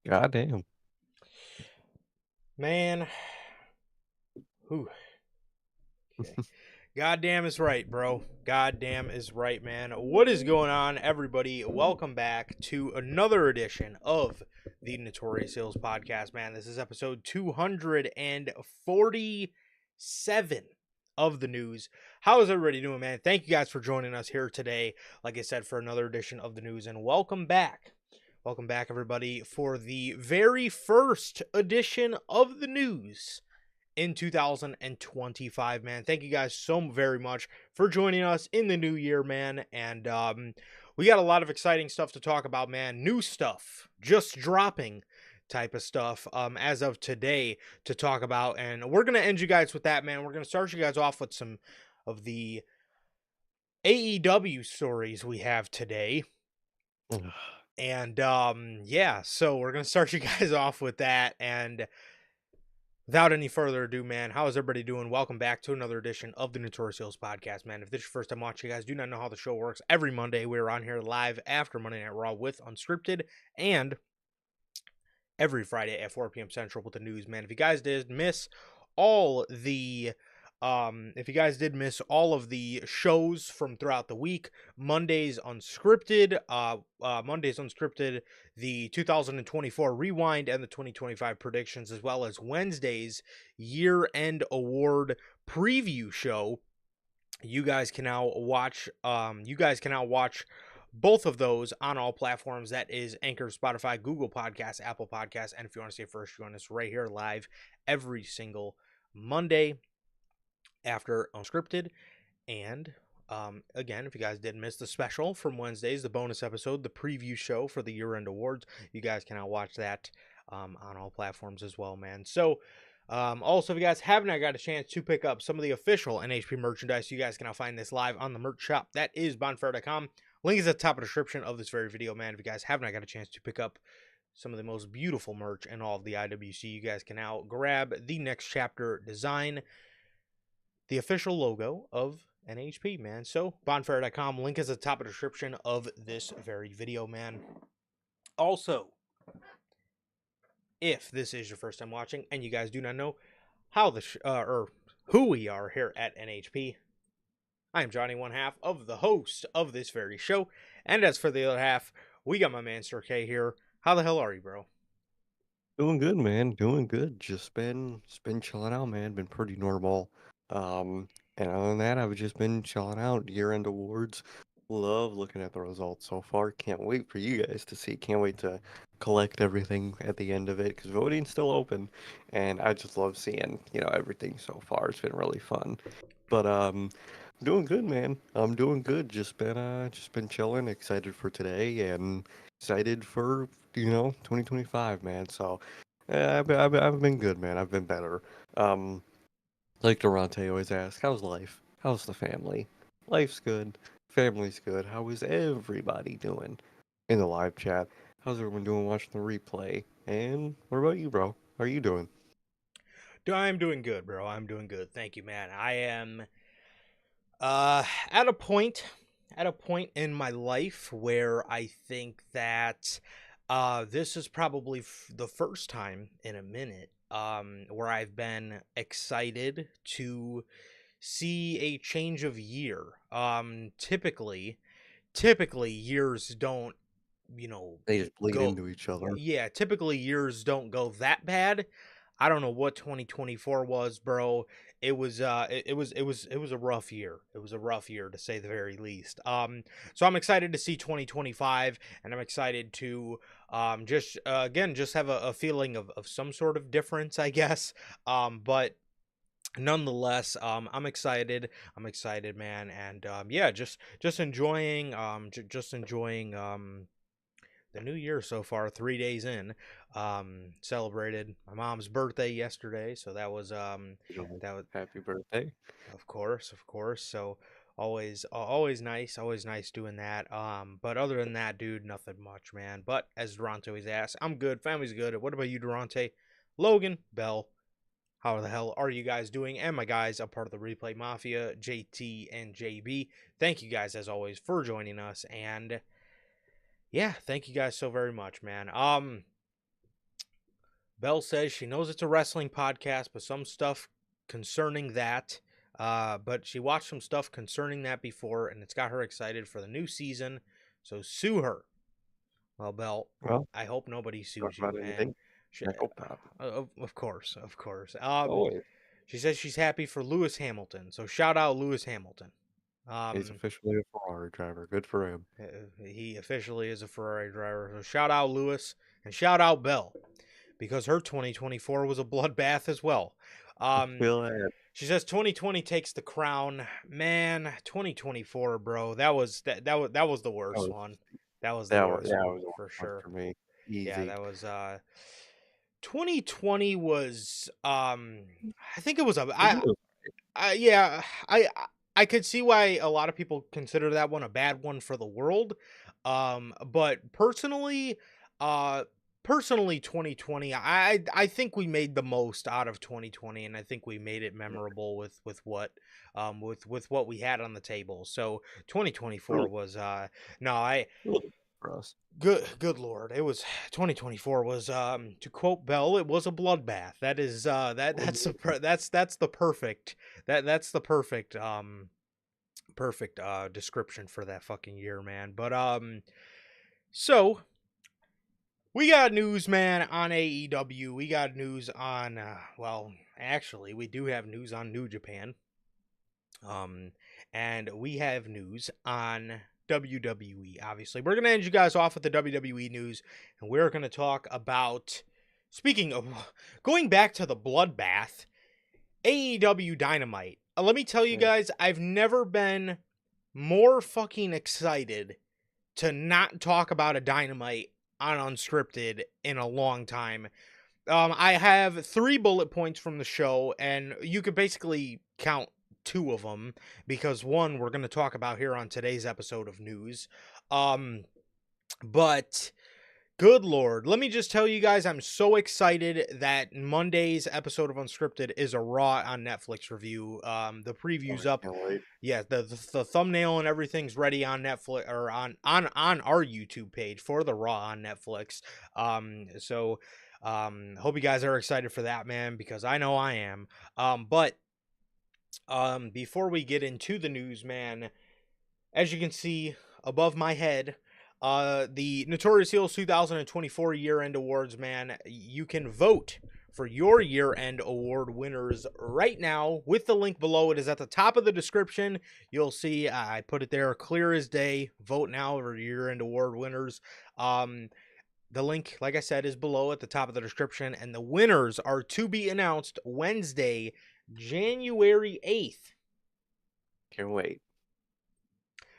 Goddamn. Man, whew, okay. Goddamn is right, bro. Goddamn is right, man. What is going on, everybody? Welcome back to another edition of the Notorious podcast, man. This is episode 247 of the news. How is everybody doing, man? Thank you guys for joining us here today, like I said, for another edition of the news, and welcome back. Welcome back, everybody, for the very first edition of the news in 2025, man. Thank you guys so very much for joining us in the new year, man. And we got a lot of exciting stuff to talk about, man. New stuff just dropping type of stuff as of today to talk about. And we're going to end you guys with that, man. We're going to start you guys off with some of the AEW stories we have today. And yeah, so we're going to start you guys off with that. And without any further ado, man, how is everybody doing? Welcome back to another edition of the Notorious podcast, man. If this is your first time watching, you guys do not know how the show works. Every Monday, we're on here live after Monday Night Raw with Unscripted, and every Friday at 4 p.m. Central with the news, man. If you guys did miss all the shows from throughout the week, Mondays Unscripted, the 2024 Rewind and the 2025 predictions, as well as Wednesday's year-end award preview show. You guys can now watch both of those on all platforms. That is Anchor, Spotify, Google Podcasts, Apple Podcasts, and if you want to stay first, join us right here live every single Monday after Unscripted. And again, if you guys did miss the special from Wednesdays, the bonus episode, the preview show for the year-end awards, you guys can now watch that on all platforms as well, man. So also, if you guys have not got a chance to pick up some of the official NHP merchandise, you guys can now find this live on the merch shop. That is bonfire.com. Link is at the top of the description of this very video, man. If you guys have not got a chance to pick up some of the most beautiful merch in all of the IWC, you guys can now grab the Next Chapter design, the official logo of NHP, man. So, bonfire.com. Link is at the top of the description of this very video, man. Also, if this is your first time watching and you guys do not know how or who we are here at NHP, I am Johnny, one half of the host of this very show, and as for the other half, we got my man Sir K here. How the hell are you, bro? Doing good, man. Doing good. Just been chilling out, man. Been pretty normal. And other than that, I've just been chilling out. Year-end awards. Love looking at the results so far. Can't wait for you guys to see. Can't wait to collect everything at the end of it because voting's still open, and I just love seeing everything so far. It's been really fun. But doing good, man. I'm doing good. Just been chilling. Excited for today and excited for 2025, man. So I've been good, man. I've been better. Um, like Durante always asks, how's life? How's the family? Life's good. Family's good. How is everybody doing in the live chat? How's everyone doing watching the replay? And what about you, bro? How are you doing? I'm doing good, bro. I'm doing good. Thank you, man. I am at a point in my life where I think that this is probably the first time in a minute where I've been excited to see a change of year. Typically years don't, you know, They just bleed go into each other. yeah, typically years don't go that bad. I don't know what 2024 was, bro. It was a rough year. It was a rough year to say the very least. So I'm excited to see 2025, and I'm excited to just again just have a feeling of some sort of difference, I guess. But nonetheless, I'm excited, man. And yeah, just enjoying just enjoying the new year so far. 3 days in, celebrated my mom's birthday yesterday, so that was that was Happy birthday. of course. So always nice doing that. But other than that, dude, nothing much, man. But as Durante always asks, I'm good, family's good. What about you, Durante? Logan, Bell, how the hell are you guys doing? And my guys, a part of the Replay Mafia, JT and JB. Thank you guys as always for joining us, and yeah, thank you guys so very much, man. Belle says she knows it's a wrestling podcast, but some stuff concerning that. But she watched some stuff concerning that before, and it's got her excited for the new season. So sue her. Well, Belle, Well, I hope nobody talk sues about you. And anything. she, I hope not. of course, of course. Always. She says she's happy for Lewis Hamilton. So shout out Lewis Hamilton. He's Um, officially a Ferrari driver. Good for him. he officially is a Ferrari driver. So shout out Lewis and shout out Belle because her 2024 was a bloodbath as well. Um, Feel that. she says 2020 takes the crown. Man, 2024, bro. That was the That worst was, one. That was the worst that one was the for worst one sure. for me. Yeah, Easy. that was 2020 was I think it was a yeah, I could see why a lot of people consider that one a bad one for the world. But uh personally 2020, I think we made the most out of 2020 and I think we made it memorable with what with what we had on the table. So 2024 Really, was no, I really for us. good lord. It was 2024 was to quote Bell, it was a bloodbath. That is that's the perfect that's the perfect description for that fucking year, man. But so we got news, man, on AEW. We got news on well, actually, we do have news on New Japan. Um and we have news on WWE. Obviously, we're going to end you guys off with the WWE news and we're going to talk about, speaking of going back to the bloodbath, AEW Dynamite. Let me tell you guys, I've never been more fucking excited to not talk about a Dynamite on Unscripted in a long time. I have 3 bullet points from the show, and you could basically count 2 of them because one we're going to talk about here on today's episode of news. But good lord, let me just tell you guys, I'm so excited that Monday's episode of Unscripted is a Raw on Netflix review. The Oh, preview's I up. can't wait. Yeah, the thumbnail and everything's ready on Netflix or on our YouTube page for the Raw on Netflix. So hope you guys are excited for that, man, because I know I am. But before we get into the news, man, as you can see above my head, the Notorious Heels 2024 year-end awards, man, you can vote for your year-end award winners right now with the link below. It is at the top of the description. You'll see I put it there clear as day. Vote now for year-end award winners. The link, like I said, is below at the top of the description, and the winners are to be announced Wednesday, January 8th. Can't wait.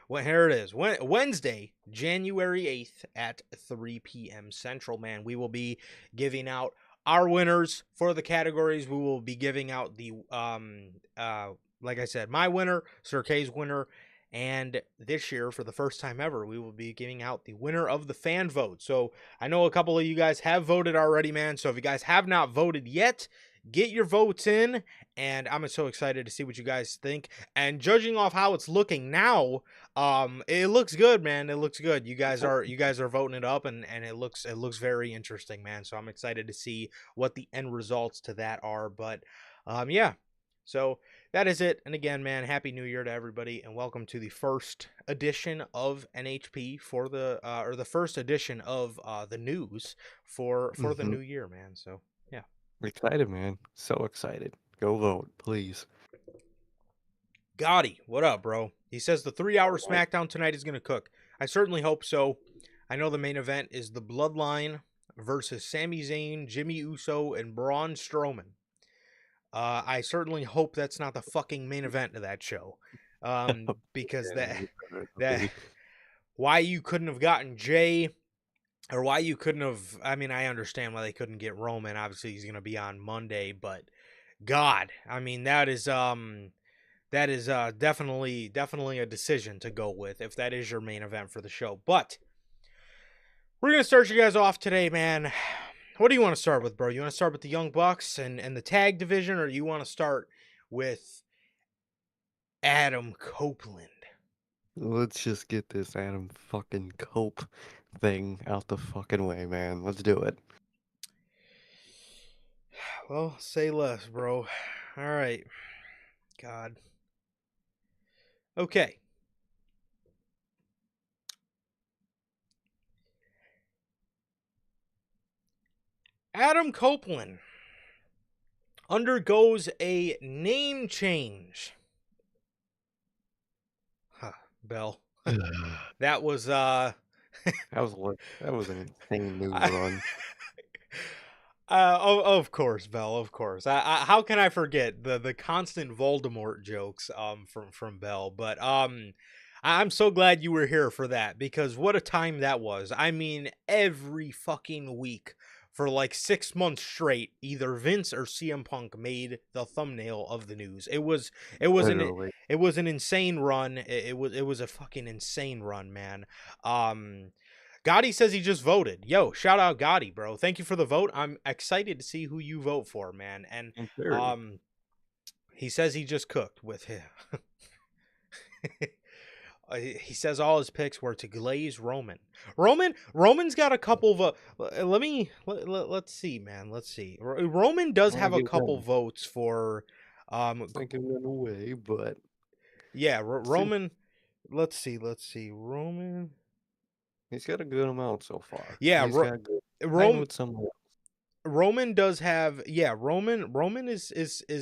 Well, here it is. Wednesday, January 8th at 3 p.m. Central, man. We will be giving out our winners for the categories. We will be giving out the, like I said, my winner, Sir K's winner. And this year, for the first time ever, we will be giving out the winner of the fan vote. So I know a couple of you guys have voted already, man. So if you guys have not voted yet, get your votes in. And I'm so excited to see what you guys think. And judging off how it's looking now, it looks good, man. It looks good. You guys are voting it up, and it looks very interesting, man. So I'm excited to see what the end results to that are. But yeah. So that is it. And again, man, happy New Year to everybody, and welcome to the first edition of NHP for the or the first edition of the news for the new year, man. So yeah. Excited, man. So excited. Go vote, please. Gotti, what up, bro? He says the 3-hour All right. SmackDown tonight is going to cook. I certainly hope so. I know the main event is the Bloodline versus Sami Zayn, Jimmy Uso, and Braun Strowman. I certainly hope that's not the fucking main event of that show. Because Yeah, you better that be. why you couldn't have gotten Jay, or why you couldn't have, I mean, I understand why they couldn't get Roman. Obviously he's going to be on Monday, but God, I mean, that is definitely a decision to go with if that is your main event for the show. But we're gonna start you guys off today, man. What do you want to start with, bro? You want to start with the Young Bucks and the tag division, or you want to start with Adam Copeland? Let's just get this Adam fucking Cope thing out the fucking way, man. Let's do it. Well, say less, bro. All right. God. Okay. Adam Copeland undergoes a name change. Huh, Bell. That was That was an insane news I, run. of course, Bell. Of course. How can I forget the constant Voldemort jokes from Bell? But I'm so glad you were here for that because what a time that was. I mean, every fucking week for like 6 months straight, either Vince or CM Punk made the thumbnail of the news. It was an Literally. it was an insane run. It was a fucking insane run, man. Um, Gotti says he just voted. Yo, shout out Gotti, bro. Thank you for the vote. I'm excited to see who you vote for, man. And Sincerity. um, he says he just cooked with him. He says all his picks were to glaze Roman. Roman's got a couple of. Let's see, man. Let's see. Roman does I have a give couple them votes for. I give them away, but Yeah, see, Roman. Let's see. Let's see. Roman. he's got a good amount so far. Yeah, He's got good tied Rome. with someone else. Roman does have, yeah, Roman is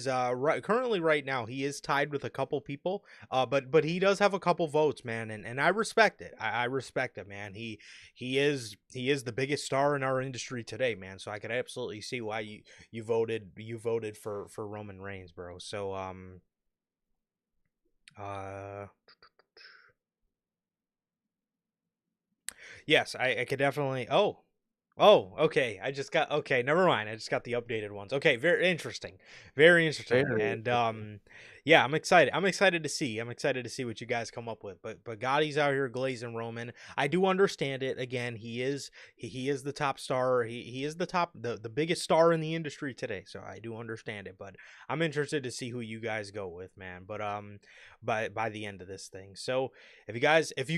right, currently right now he is tied with a couple people, but he does have a couple votes, man, and I respect it. I respect it, man. He is the biggest star in our industry today, man. So I could absolutely see why you voted for Roman Reigns, bro. So uh yes, I could definitely. Oh, okay. I just got okay. Never mind. I just got the updated ones. Okay, very interesting. Very And interesting. yeah, I'm excited. I'm excited to see. I'm excited to see what you guys come up with. But Gotti's out here glazing Roman. I do understand it. Again, he is the top star. He is the top the biggest star in the industry today. So I do understand it. But I'm interested to see who you guys go with, man. But by the end of this thing. So if you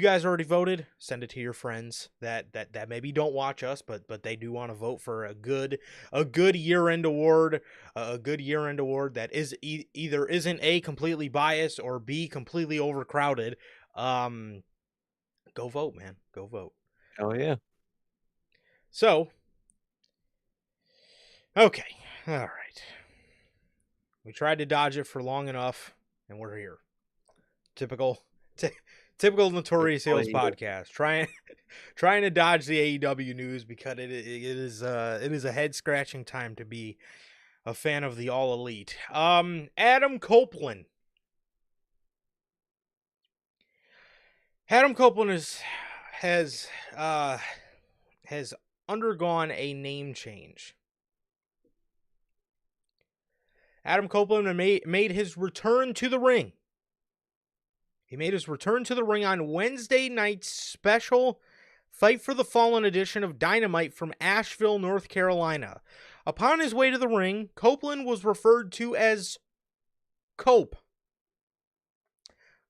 guys already voted, send it to your friends that maybe don't watch us, but they do want to vote for a good year end award, a good year end award that is either isn't A, completely biased, or B, completely overcrowded. Um, go vote, man. Go vote. Oh yeah. So okay, all right. We tried to dodge it for long enough, and we're here. Typical. T- Typical Notorious Typical Heels AEW. podcast. Trying to dodge the AEW news because it is a head scratching time to be a fan of the All Elite. Adam Copeland. Adam Copeland has uh has undergone a name change. Adam Copeland made his return to the ring. He made his return to the ring on Wednesday night's special Fight for the Fallen edition of Dynamite from Asheville, North Carolina. Upon his way to the ring, Copeland was referred to as Cope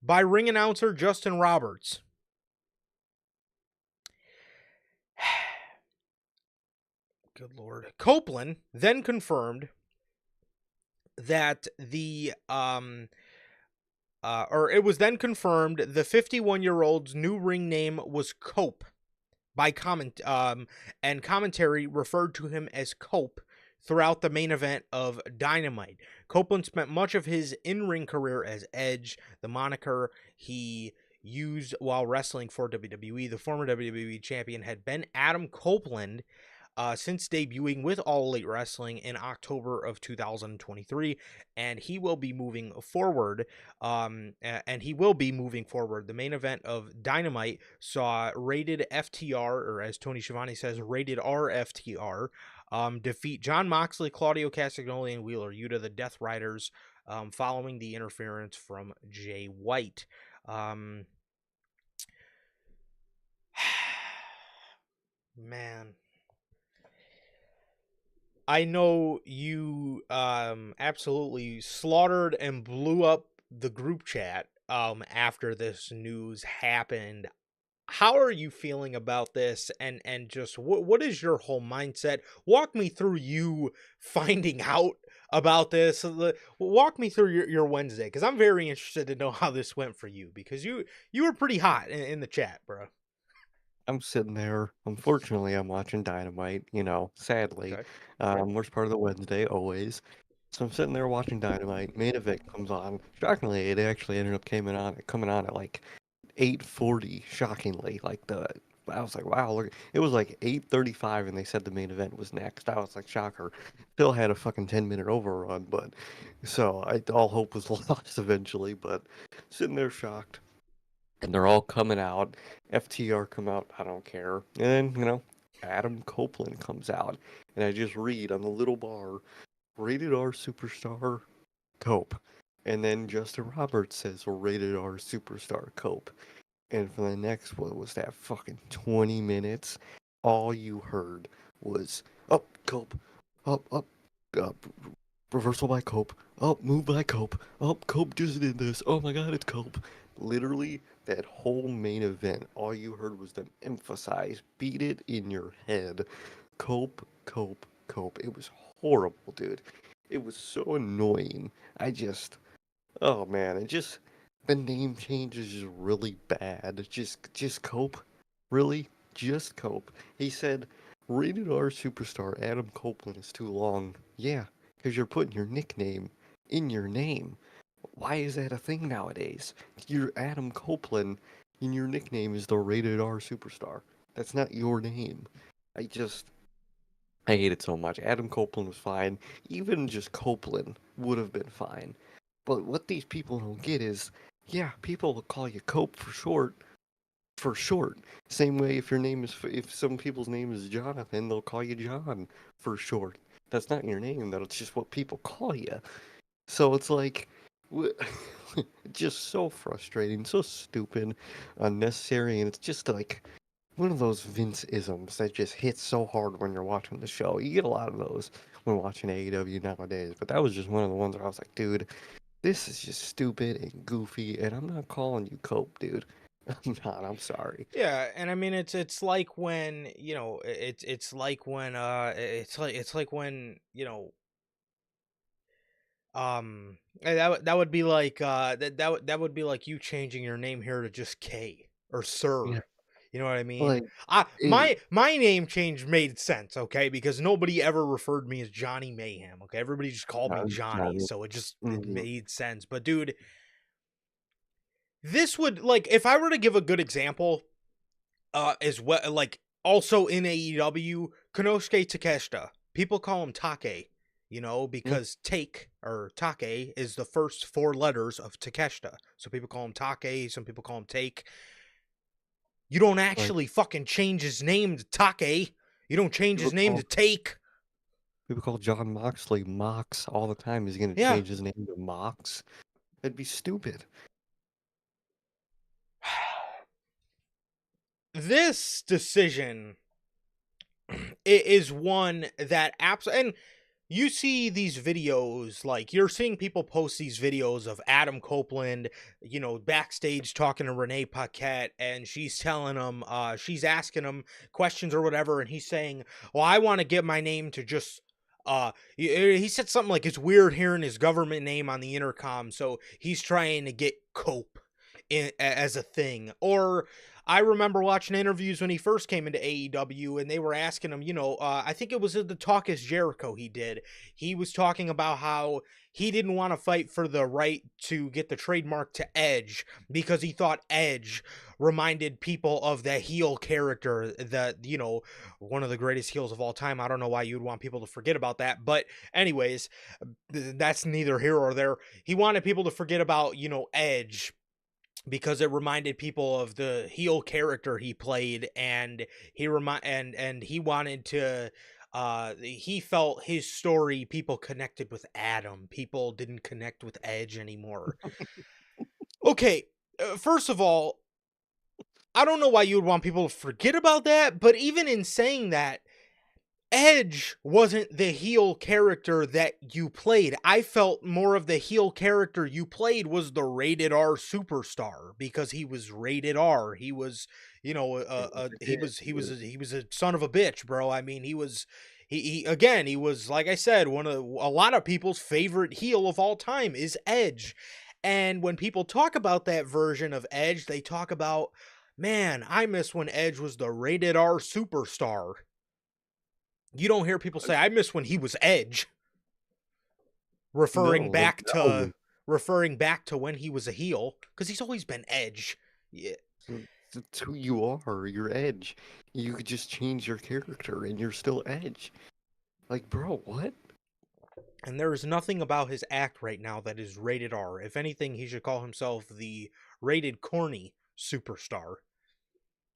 by ring announcer Justin Roberts. Good Lord. Copeland then confirmed that it was then confirmed the 51-year-old's new ring name was Cope by and commentary referred to him as Cope throughout the main event of Dynamite. Copeland spent much of his in-ring career as Edge, the moniker he used while wrestling for WWE. The former WWE champion had been Adam Copeland since debuting with All Elite Wrestling in October of 2023, and he will be moving forward. The main event of Dynamite saw rated FTR, or as Tony Schiavone says, rated R FTR, defeat John Moxley, Claudio Castagnoli, and Wheeler Yuta, the Death Riders, following the interference from Jay White. Man, I know you absolutely slaughtered and blew up the group chat after this news happened. how are you feeling about this, and just what is your whole mindset? Walk me through you finding out about this. Walk me through your Wednesday, because I'm very interested to know how this went for you, because you were pretty hot in the chat, bro. I'm sitting there. Unfortunately, I'm watching Dynamite, sadly. Okay. Okay. Worst part of the Wednesday, always. So I'm sitting there watching Dynamite. Main event comes on. Shockingly, it actually ended up coming on at like 8:40. Shockingly, I was like, wow, look, it was like 8:35, and they said the main event was next. I was like, shocker. Still had a fucking 10-minute overrun, but so all hope was lost eventually. But sitting there shocked, and they're all coming out. FTR come out, I don't care. And then, Adam Copeland comes out, and I just read on the little bar, rated R superstar Cope. And then Justin Roberts says, rated R superstar Cope. And for the next, what was that, fucking 20 minutes, all you heard was, up, Cope, up, up, reversal by Cope, up, move by Cope, up, Cope just did this, oh my god, it's Cope. Literally, that whole main event, all you heard was them emphasize, beat it in your head, Cope, Cope, Cope. It was horrible, dude. It was so annoying. Oh man, the name change is just really bad. Just Cope, really, just Cope. He said, "Rated R superstar Adam Copeland is too long." Yeah, because you're putting your nickname in your name. Why is that a thing nowadays? You're Adam Copeland, and your nickname is the Rated R superstar. That's not your name. I just I hate it so much. Adam Copeland was fine. Even just Copeland would have been fine. But what these people don't get is, yeah, people will call you Cope for short. For short. Same way if some people's name is Jonathan, they'll call you John for short. That's not your name, though. It's just what people call you. So it's like, just so frustrating, so stupid, unnecessary, and it's just like one of those Vince-isms that just hits so hard when you're watching the show. You get a lot of those when watching AEW nowadays, but that was just one of the ones where I was like, dude, this is just stupid and goofy, and I'm not calling you Cope, dude. I'm not, I'm sorry. Yeah, and I mean it's like when, it's like when it's like when, that would be like that would be like you changing your name here to just K or Yeah, Sir. You know what I mean? like, I it, my name change made sense, okay? Because nobody ever referred to me as Johnny Mayhem, okay? Everybody just called me Johnny, Johnny. so it Mhm. made sense. But dude, this would, like, if I were to give a good example, as well, like, also in AEW, Konosuke Takeshita. People call him Take, Yeah, because take or Take is the first four letters of Takeshita. So people call him Take, some people call him Take. You don't like, actually fucking change his name to Take. You don't change people his name to call, Take. people call John Moxley Mox all the time. He's gonna Yeah. change his name to Mox? That'd be stupid. This decision is one that and you see these videos, like you're seeing people post these videos of Adam Copeland, backstage talking to Renee Paquette, and she's telling him, she's asking him questions or whatever, and he's saying, well, I want to get my name to just he said something like, it's weird hearing his government name on the intercom, so he's trying to get Cope as a thing. Or I remember watching interviews when he first came into AEW, and they were asking him, I think it was in the Talk is Jericho he did. He was talking about how he didn't want to fight for the right to get the trademark to Edge because he thought Edge reminded people of the heel character that, one of the greatest heels of all time. I don't know why you'd want people to forget about that. But anyways, that's neither here or there. He wanted people to forget about, Edge, because it reminded people of the heel character he played, and he wanted to, he felt his story, people connected with Adam, people didn't connect with Edge anymore. Okay, first of all, I don't know why you would want people to forget about that, but even in saying that, Edge wasn't the heel character that you played. I felt more of the heel character you played was the rated R superstar, because he was rated R. He was, You know, And he it was he did, was a, he was a son of a bitch, bro. I mean, he was he again, he was, like I said, one of a lot of people's favorite heel of all time is Edge. And when people talk about that version of Edge, they talk about, man, I miss when Edge was the rated R superstar. You don't hear people say, I miss when he was Edge, referring no, like, back to no. referring back to when he was a heel, because he's always been Edge. Yeah. So that's who you are. You're Edge. You could just change your character and you're still Edge. Like, bro, what? And there is nothing about his act right now that is rated R. If anything, he should call himself the rated corny superstar.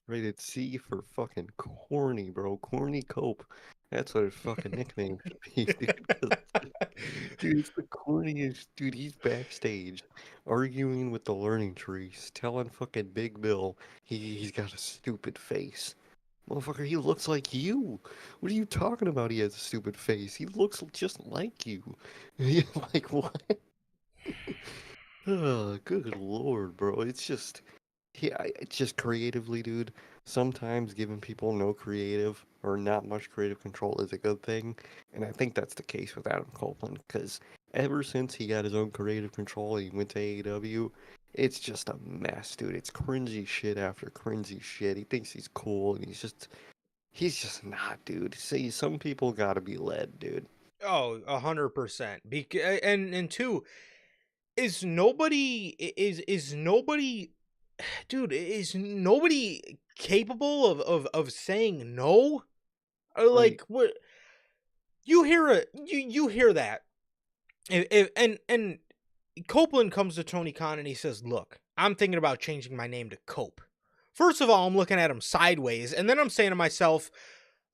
Rated C for fucking corny, bro. Corny Cope. That's what his fucking nickname should be, dude. 'Cause, dude, it's the corniest. Dude, he's backstage arguing with the learning trees, telling fucking Big Bill he's got a stupid face. Motherfucker, he looks like you. What are you talking about? He has a stupid face. He looks just like you. Like, what? Oh, good lord, bro. It's just, it's just creatively, dude. Sometimes giving people no creative or not much creative control is a good thing, and I think that's the case with Adam Copeland because ever since he got his own creative control and he went to AEW, it's just a mess, dude. It's cringy shit after cringy shit. He thinks he's cool, and he's just not, dude. See, some people gotta be led, dude. Oh, 100%. And two, is nobody, dude, is nobody capable of saying no? Or Like, like, what, you hear that. And Copeland comes to Tony Khan and he says, "Look, I'm thinking about changing my name to Cope." First of all, I'm looking at him sideways, and then I'm saying to myself,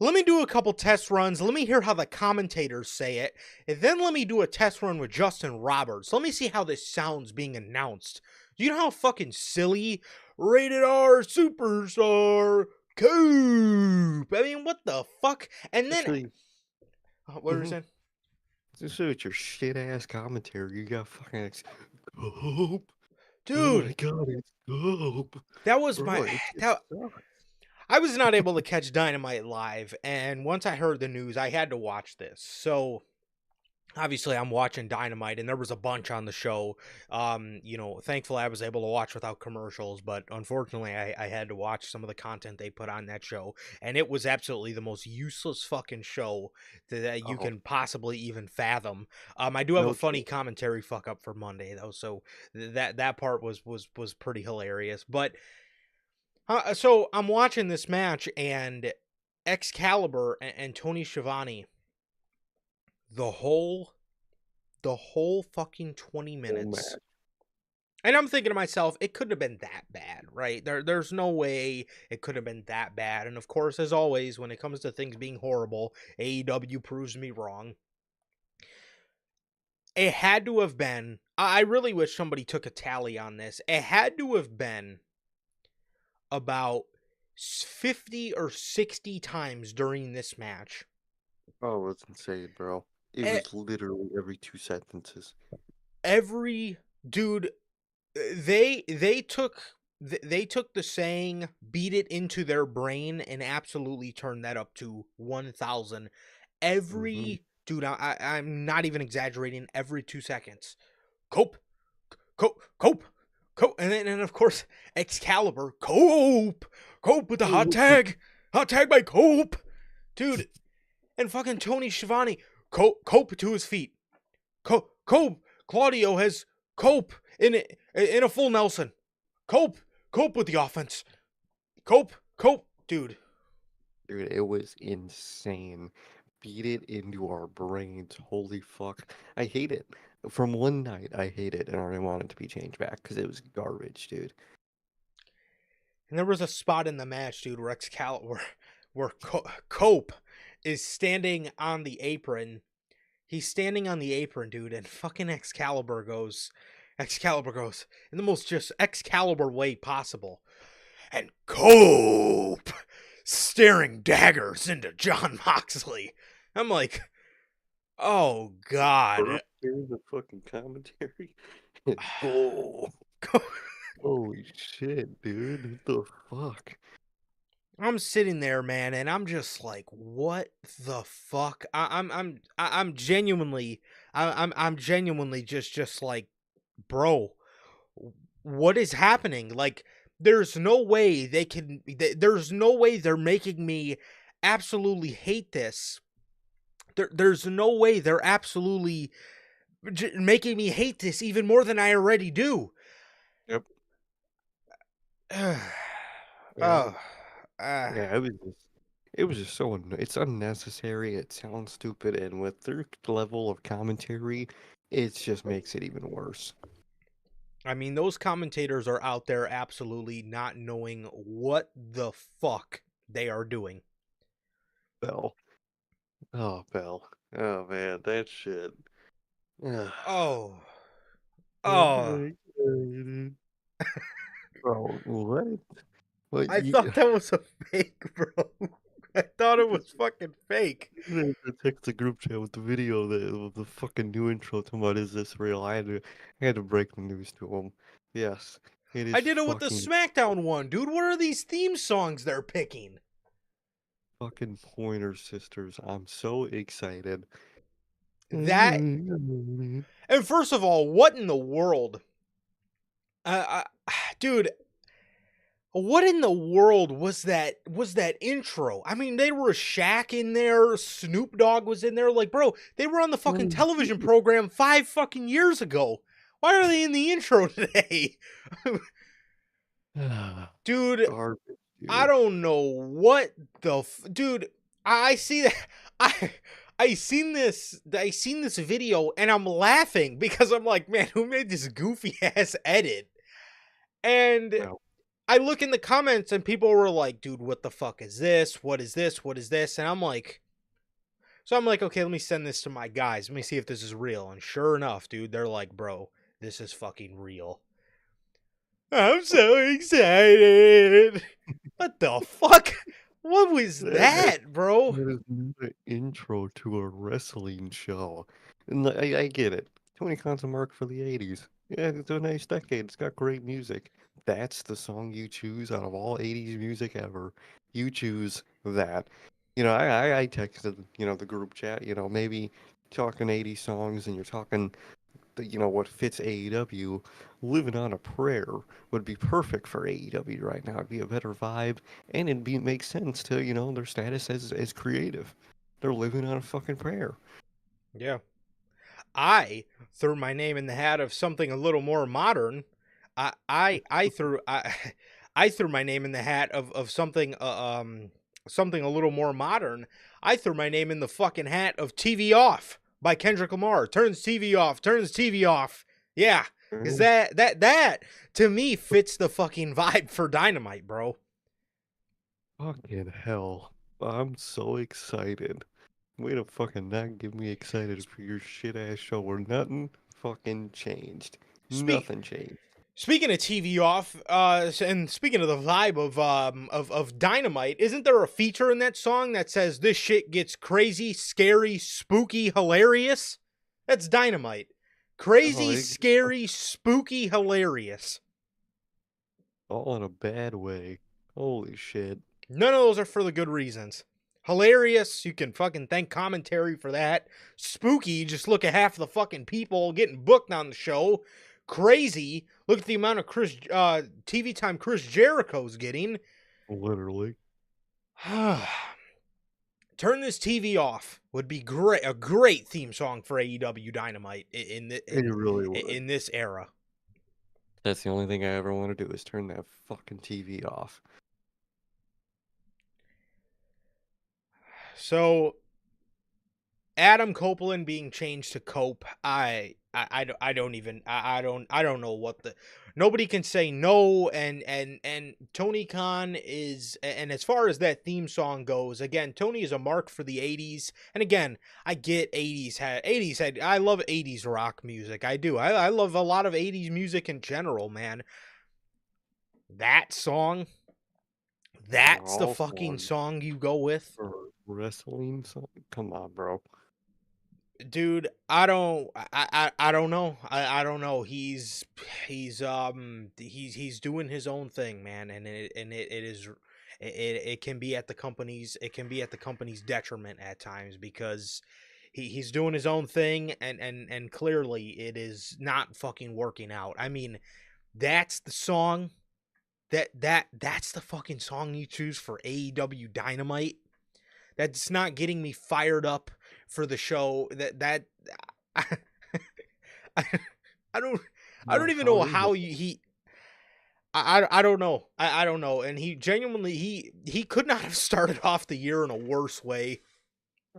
let me do a couple test runs. Let me hear how the commentators say it. And then let me do a test run with Justin Roberts. Let me see how this sounds being announced. Do you know how fucking silly rated R superstar Coop? I mean, what the fuck? And then, especially, what were you mhm, saying? especially with your shit ass commentary, you got fucking Cope. Oh my Dude, god, it's Cope. that was my, Bro, it just that, sucks. I was not able to catch Dynamite live. And once I heard the news, I had to watch this. So, obviously I'm watching Dynamite and there was a bunch on the show. Thankfully I was able to watch without commercials, but unfortunately I had to watch some of the content they put on that show, and it was absolutely the most useless fucking show that you Oh, can possibly even fathom. I do have a no funny joke. commentary fuck up for Monday though, so that part was pretty hilarious. But so I'm watching this match, and Excalibur and Tony Schiavone, the whole fucking 20 Whole minutes. match. And I'm thinking to myself, it couldn't have been that bad, right? There's no way it could have been that bad. And of course, as always, when it comes to things being horrible, AEW proves me wrong. It had to have been, I really wish somebody took a tally on this. It had to have been about 50 or 60 times during this match. Oh, it's insane, bro. It E- was literally every 2 sentences. Every dude, they took the saying, beat it into their brain, and absolutely turned that up to 1000. Mm-hmm. Every dude, I'm not even exaggerating, every 2 seconds, Cope, Cope, Cope, and of course Excalibur, Cope with the hot tag by Cope, dude. And fucking Tony Schiavone, Cope to his feet, Cope, Claudio has Cope in a full Nelson. Cope with the offense. Cope, dude. Dude, it was insane. Beat it into our brains. Holy fuck. I hate it. From one night, I hate it, and I want it to be changed back because it was garbage, dude. And there was a spot in the match, dude, where Cope is standing on the apron. He's standing on the apron, dude, and fucking Excalibur goes in the most just Excalibur way possible. And Cope staring daggers into John Moxley. I'm like, oh God. Burp during the fucking commentary. Go. Holy shit, dude. What the fuck? I'm sitting there, man, and I'm just like, what the fuck? I'm genuinely, I'm genuinely just like, bro, what is happening? Like, there's no way there's no way they're making me absolutely hate this. There's no way they're absolutely making me hate this even more than I already do. Yep. Oh, Yeah. uh, Yeah, it was just so it's unnecessary, it sounds stupid, and with their level of commentary, it just makes it even worse. I mean, those commentators are out there absolutely not knowing what the fuck they are doing. Bell. Oh, Bell. Oh man, that shit. Ugh. Oh, Oh oh. my God. Bro, what? What I you thought that was a fake, bro. I thought it was fucking fake. to text the group chat with the video of the fucking new intro to what is this real? I had to break the news to him. Yes, it I is did it with the fucking SmackDown one, dude. What are these theme songs they're picking? fucking Pointer Sisters. I'm so excited. That, and first of all, what in the world? Dude, what in the world was that intro? I mean, they were Shaq in there, Snoop Dogg was in there. Like, bro, they were on the fucking television program 5 fucking years ago. Why are they in the intro today? Dude, Garbage, I dude. don't know what dude. I see that. I I seen this video and I'm laughing because I'm like, man, who made this goofy ass edit? And Well, I look in the comments and people were like, dude, what the fuck is this? What is this? What is this? And I'm like, okay, let me send this to my guys. Let me see if this is real. And sure enough, dude, they're like, bro, this is fucking real. I'm so excited. What the fuck? What was that that, bro? that is not an intro to a wrestling show. And I get it. Tony Khan's a mark for the 80s. Yeah, it's a nice decade. It's got great music. That's the song you choose out of all 80s music ever. You choose that. I texted, the group chat, maybe talking 80s songs and you're talking what fits AEW, Living on a Prayer would be perfect for AEW right now. It'd be a better vibe, and make sense to, their status as creative. They're living on a fucking prayer. Yeah. I threw my name in the hat of something a little more modern. I I threw my name in the hat of something a little more modern. I threw my name in the fucking hat of TV Off by Kendrick Lamar. Turns TV off, turns TV off. Yeah, cuz Mm, that to me fits the fucking vibe for Dynamite, bro. Fucking hell. I'm so excited. Way to fucking not get me excited for your shit ass show where nothing fucking changed. Speak Nothing changed. Speaking of TV off, and speaking of the vibe of Dynamite, isn't there a feature in that song that says this shit gets crazy, scary, spooky, hilarious? That's Dynamite. Oh, Crazy, scary, spooky, hilarious. all in a bad way. Holy shit. None of those are for the good reasons. Hilarious, you can fucking thank commentary for that. Spooky, just look at half the fucking people getting booked on the show. Crazy, look at the amount of TV time Chris Jericho's getting. Literally. Turn this TV off would be great. A great theme song for AEW Dynamite It really would. in this era. That's the only thing I ever want to do is turn that fucking TV off. So Adam Copeland being changed to Cope, I don't even I don't know what the nobody can say no, and Tony Khan is, and as far as that theme song goes, again, Tony is a mark for the 80s, and again, I get 80s had I love 80s rock music. I do. I love a lot of 80s music in general, man. That song, that's the All fucking songs song you go with. for wrestling song. Come on, bro. Dude, I don't know. I don't know. He's doing his own thing, man, and it is it can be at the company's detriment at times, because he's doing his own thing, and clearly it is not fucking working out. I mean, that's the song that's the fucking song you choose for AEW Dynamite. That's not getting me fired up for the show. I, I, I don't I don't even know How is how it? he I don't know. I don't know. And he genuinely he could not have started off the year in a worse way.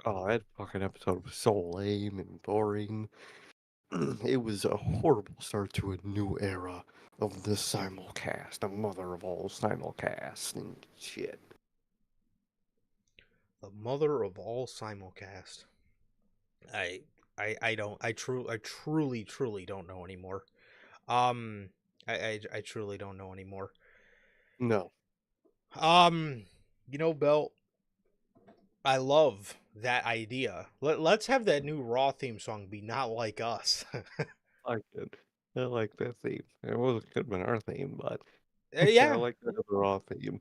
Oh, that fucking episode was so lame and boring. It was a horrible start to a new era of the simulcast, the mother of all simulcasts and shit. The mother of all simulcast. I I don't I truly don't know anymore. I truly don't know anymore. No. You know, Belt, I love that idea. Let's have that new Raw theme song be Not Like Us. I like it. I like that theme. It was could have been our theme, but I Yeah, like that overall theme.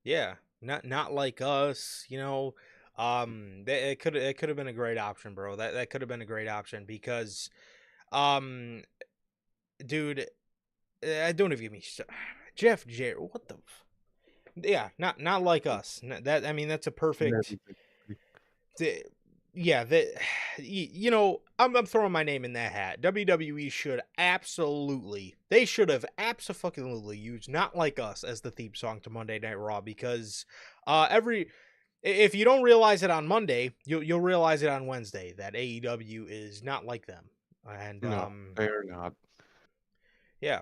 yeah. Not Like Us, you know. It could have been a great option, bro. That could have been a great option, because um dude, don't even get me Jeff Jarrett. What the yeah, not Like Us. That, I mean, that's a perfect. Yeah, that you know, I'm throwing my name in that hat. WWE should absolutely, they should have absolutely used Not Like Us as the theme song to Monday Night Raw, because every if you don't realize it on Monday, you'll realize it on Wednesday that AEW is not like them. And No, they're not. yeah,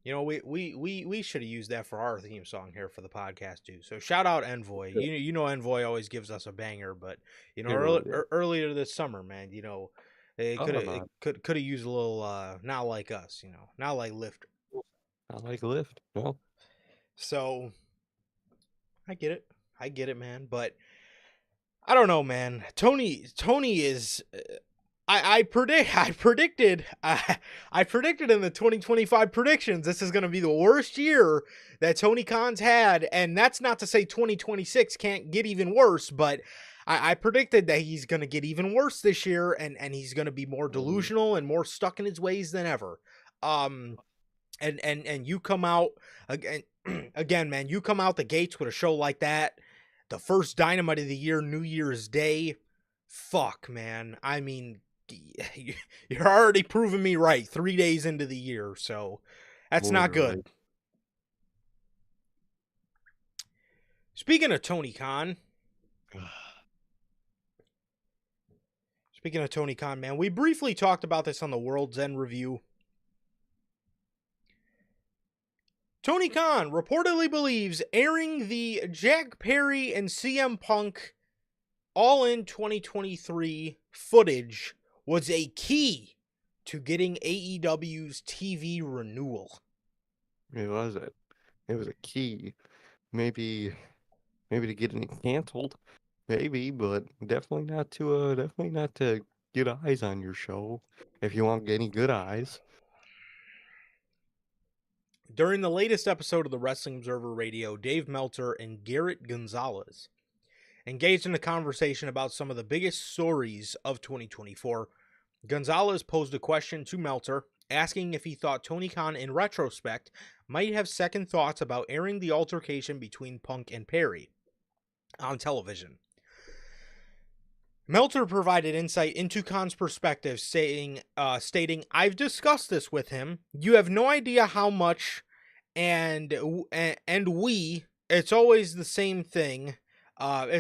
you know, we should have used that for our theme song here for the podcast too. So shout out Envoi. You know Envoi always gives us a banger, but you know, It really did. earlier this summer, man, you know, Thought about it could have used a little Not Like Us, you know, Not Like Lifter. it. I like Lyft. No. So I get it. I get it, man, but I don't know, man. Tony is I predicted I predicted in the 2025 predictions this is going to be the worst year that Tony Khan's had, and that's not to say 2026 can't get even worse, but I predicted that he's going to get even worse this year, and he's going to be more delusional and more stuck in his ways than ever. And you come out again, again, man, you come out the gates with a show like that, the first Dynamite of the year, New Year's Day. Fuck, man. I mean, you're already proving me right 3 days into the year, so that's not Literally. good. Speaking of Tony Khan, man, we briefly talked about this on the World's End review. Tony Khan reportedly believes airing the Jack Perry and CM Punk All In 2023 footage was a key to getting AEW's TV renewal. It was it. It was a key. Maybe to getting it canceled. Maybe, but definitely not to get eyes on your show if you want any good eyes. During the latest episode of the Wrestling Observer Radio, Dave Meltzer and Garrett Gonzalez engaged in a conversation about some of the biggest stories of 2024. Gonzalez posed a question to Meltzer, asking if he thought Tony Khan, in retrospect, might have second thoughts about airing the altercation between Punk and Perry on television. Meltzer provided insight into Khan's perspective, stating, "I've discussed this with him. You have no idea how much, and we. It's always the same thing. That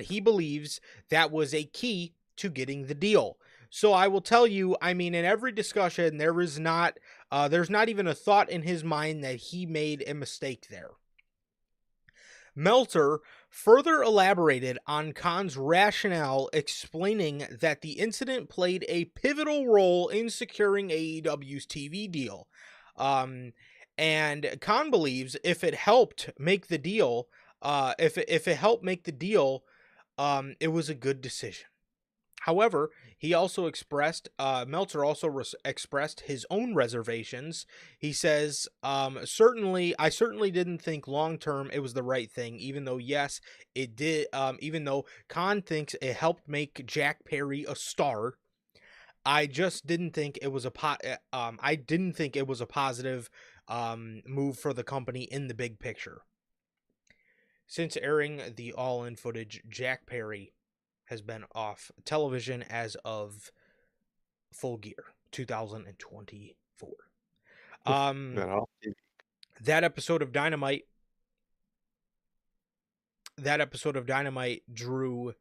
he believes that was a key to getting the deal. So I will tell you, I mean, in every discussion, there's not even a thought in his mind that he made a mistake there." Meltzer further elaborated on Khan's rationale, explaining that the incident played a pivotal role in securing AEW's TV deal. And Khan believes if it helped make the deal, it was a good decision. However, he also expressed, Meltzer also expressed his own reservations. He says, I certainly didn't think long term it was the right thing, even though, yes, it did, even though Khan thinks it helped make Jack Perry a star. I just didn't think it was I didn't think it was a positive move for the company in the big picture. Since airing the All In footage, Jack Perry has been off television as of Full Gear 2024. Then I'll That episode of Dynamite, drew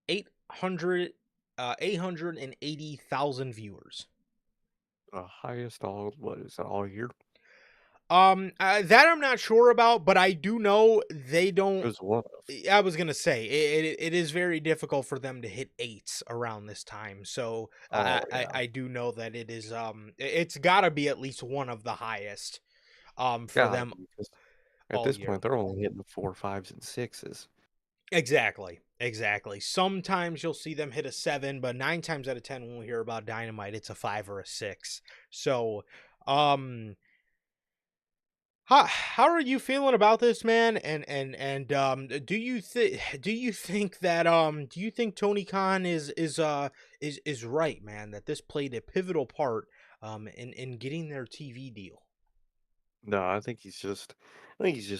880,000 viewers. the highest all what is it all year? That I'm not sure about, but I do know they It don't. was one of. I was gonna say it is very difficult for them to hit eights around this time. So Oh yeah, I do know that it is it's got to be at least one of the highest for gotta them be, 'cause at all this year. point they're only hitting the 4, 5s, and 6s. Exactly. Sometimes you'll see them hit a 7, but 9 times out of 10 when we hear about Dynamite, it's a 5 or a 6. So, how are you feeling about this, man? And do you think that do you think Tony Khan is right, man, that this played a pivotal part in getting their TV deal? No, I think he's just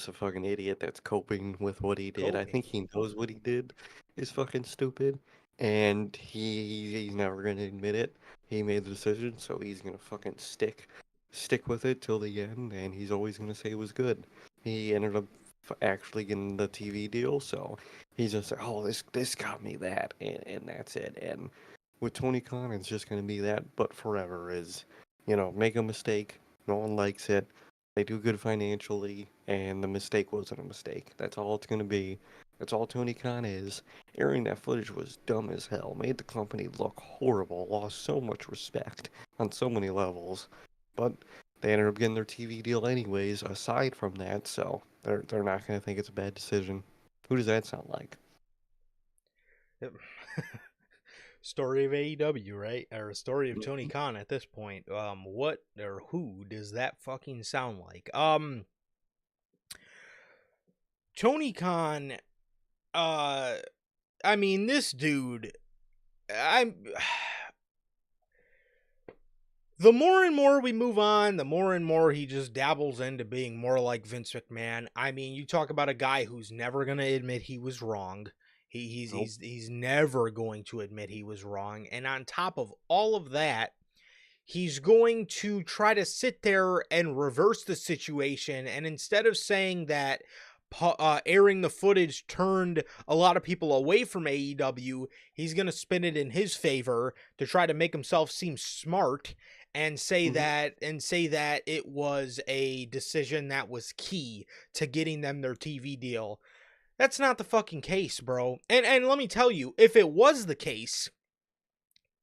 a fucking idiot that's coping with what he did. I think Coping. he knows what he did is fucking stupid, and he's never gonna admit it. He made the decision, so he's gonna fucking stick with it till the end, and he's always gonna say it was good. He ended up actually getting the TV deal, so he's just like, oh, this got me that, and that's it. And with Tony Khan, it's just gonna be that, but forever is, make a mistake, no one likes it. They do good financially, and the mistake wasn't a mistake. That's all it's going to be. That's all Tony Khan is. Airing that footage was dumb as hell, made the company look horrible, lost so much respect on so many levels. But they ended up getting their TV deal anyways, aside from that, so they're not going to think it's a bad decision. Who does that sound like? Yep. Story of AEW, right? Or story of Tony Mhm. Khan at this point. What or who does that fucking sound like? Tony Khan, uh I mean, this dude, I'm the more and more we move on, the more and more he just dabbles into being more like Vince McMahon. I mean, you talk about a guy who's never going to admit he was wrong. Nope. He's never going to admit he was wrong. And on top of all of that, he's going to try to sit there and reverse the situation. And instead of saying that airing the footage turned a lot of people away from AEW, he's going to spin it in his favor to try to make himself seem smart and Hmm. say that it was a decision that was key to getting them their TV deal. That's not the fucking case, bro. And let me tell you, if it was the case,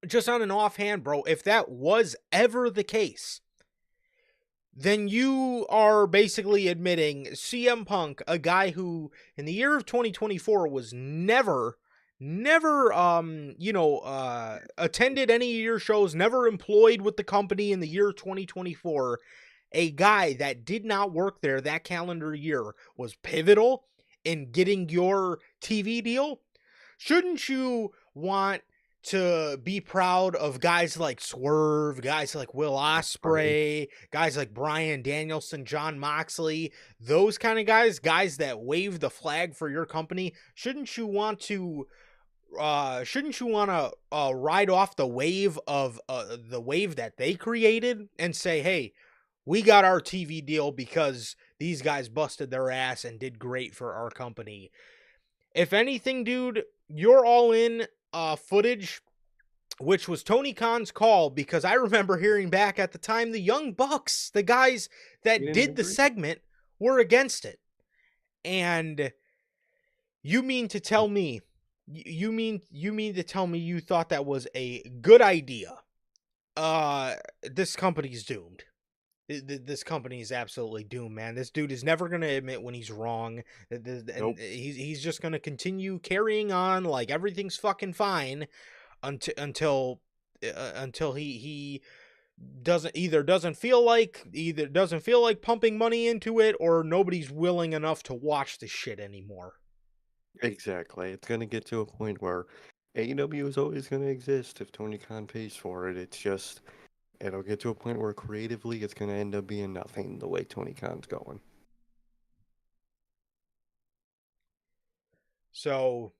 just on an offhand, bro, if that was ever the case, then you are basically admitting CM Punk, a guy who in the year of 2024 was never attended any of your shows, never employed with the company in the year 2024, a guy that did not work there that calendar year was pivotal in getting your TV deal. Shouldn't you want to be proud of guys like Swerve, guys like Will Right. Ospreay, guys like Bryan Danielson, John Moxley, those kind of guys that wave the flag for your company? Shouldn't you want to ride off the wave of the wave that they created and say, "Hey, we got our TV deal because these guys busted their ass and did great for our company." If anything, dude, you're all in footage, which was Tony Khan's call, because I remember hearing back at the time the Young Bucks, the guys You that didn't did the agree? segment, were against it. And you mean to tell me, you mean to tell me you thought that was a good idea? This company's doomed. This company is absolutely doomed, man. This dude is never going to admit when he's wrong, and Nope. he's just going to continue carrying on like everything's fucking fine until he doesn't feel like pumping money into it, or nobody's willing enough to watch the shit anymore. Exactly. It's gonna get to a point where AEW is always gonna exist if Tony Khan pays for it. It's just it'll get to a point where creatively it's gonna end up being nothing the way Tony Khan's going. So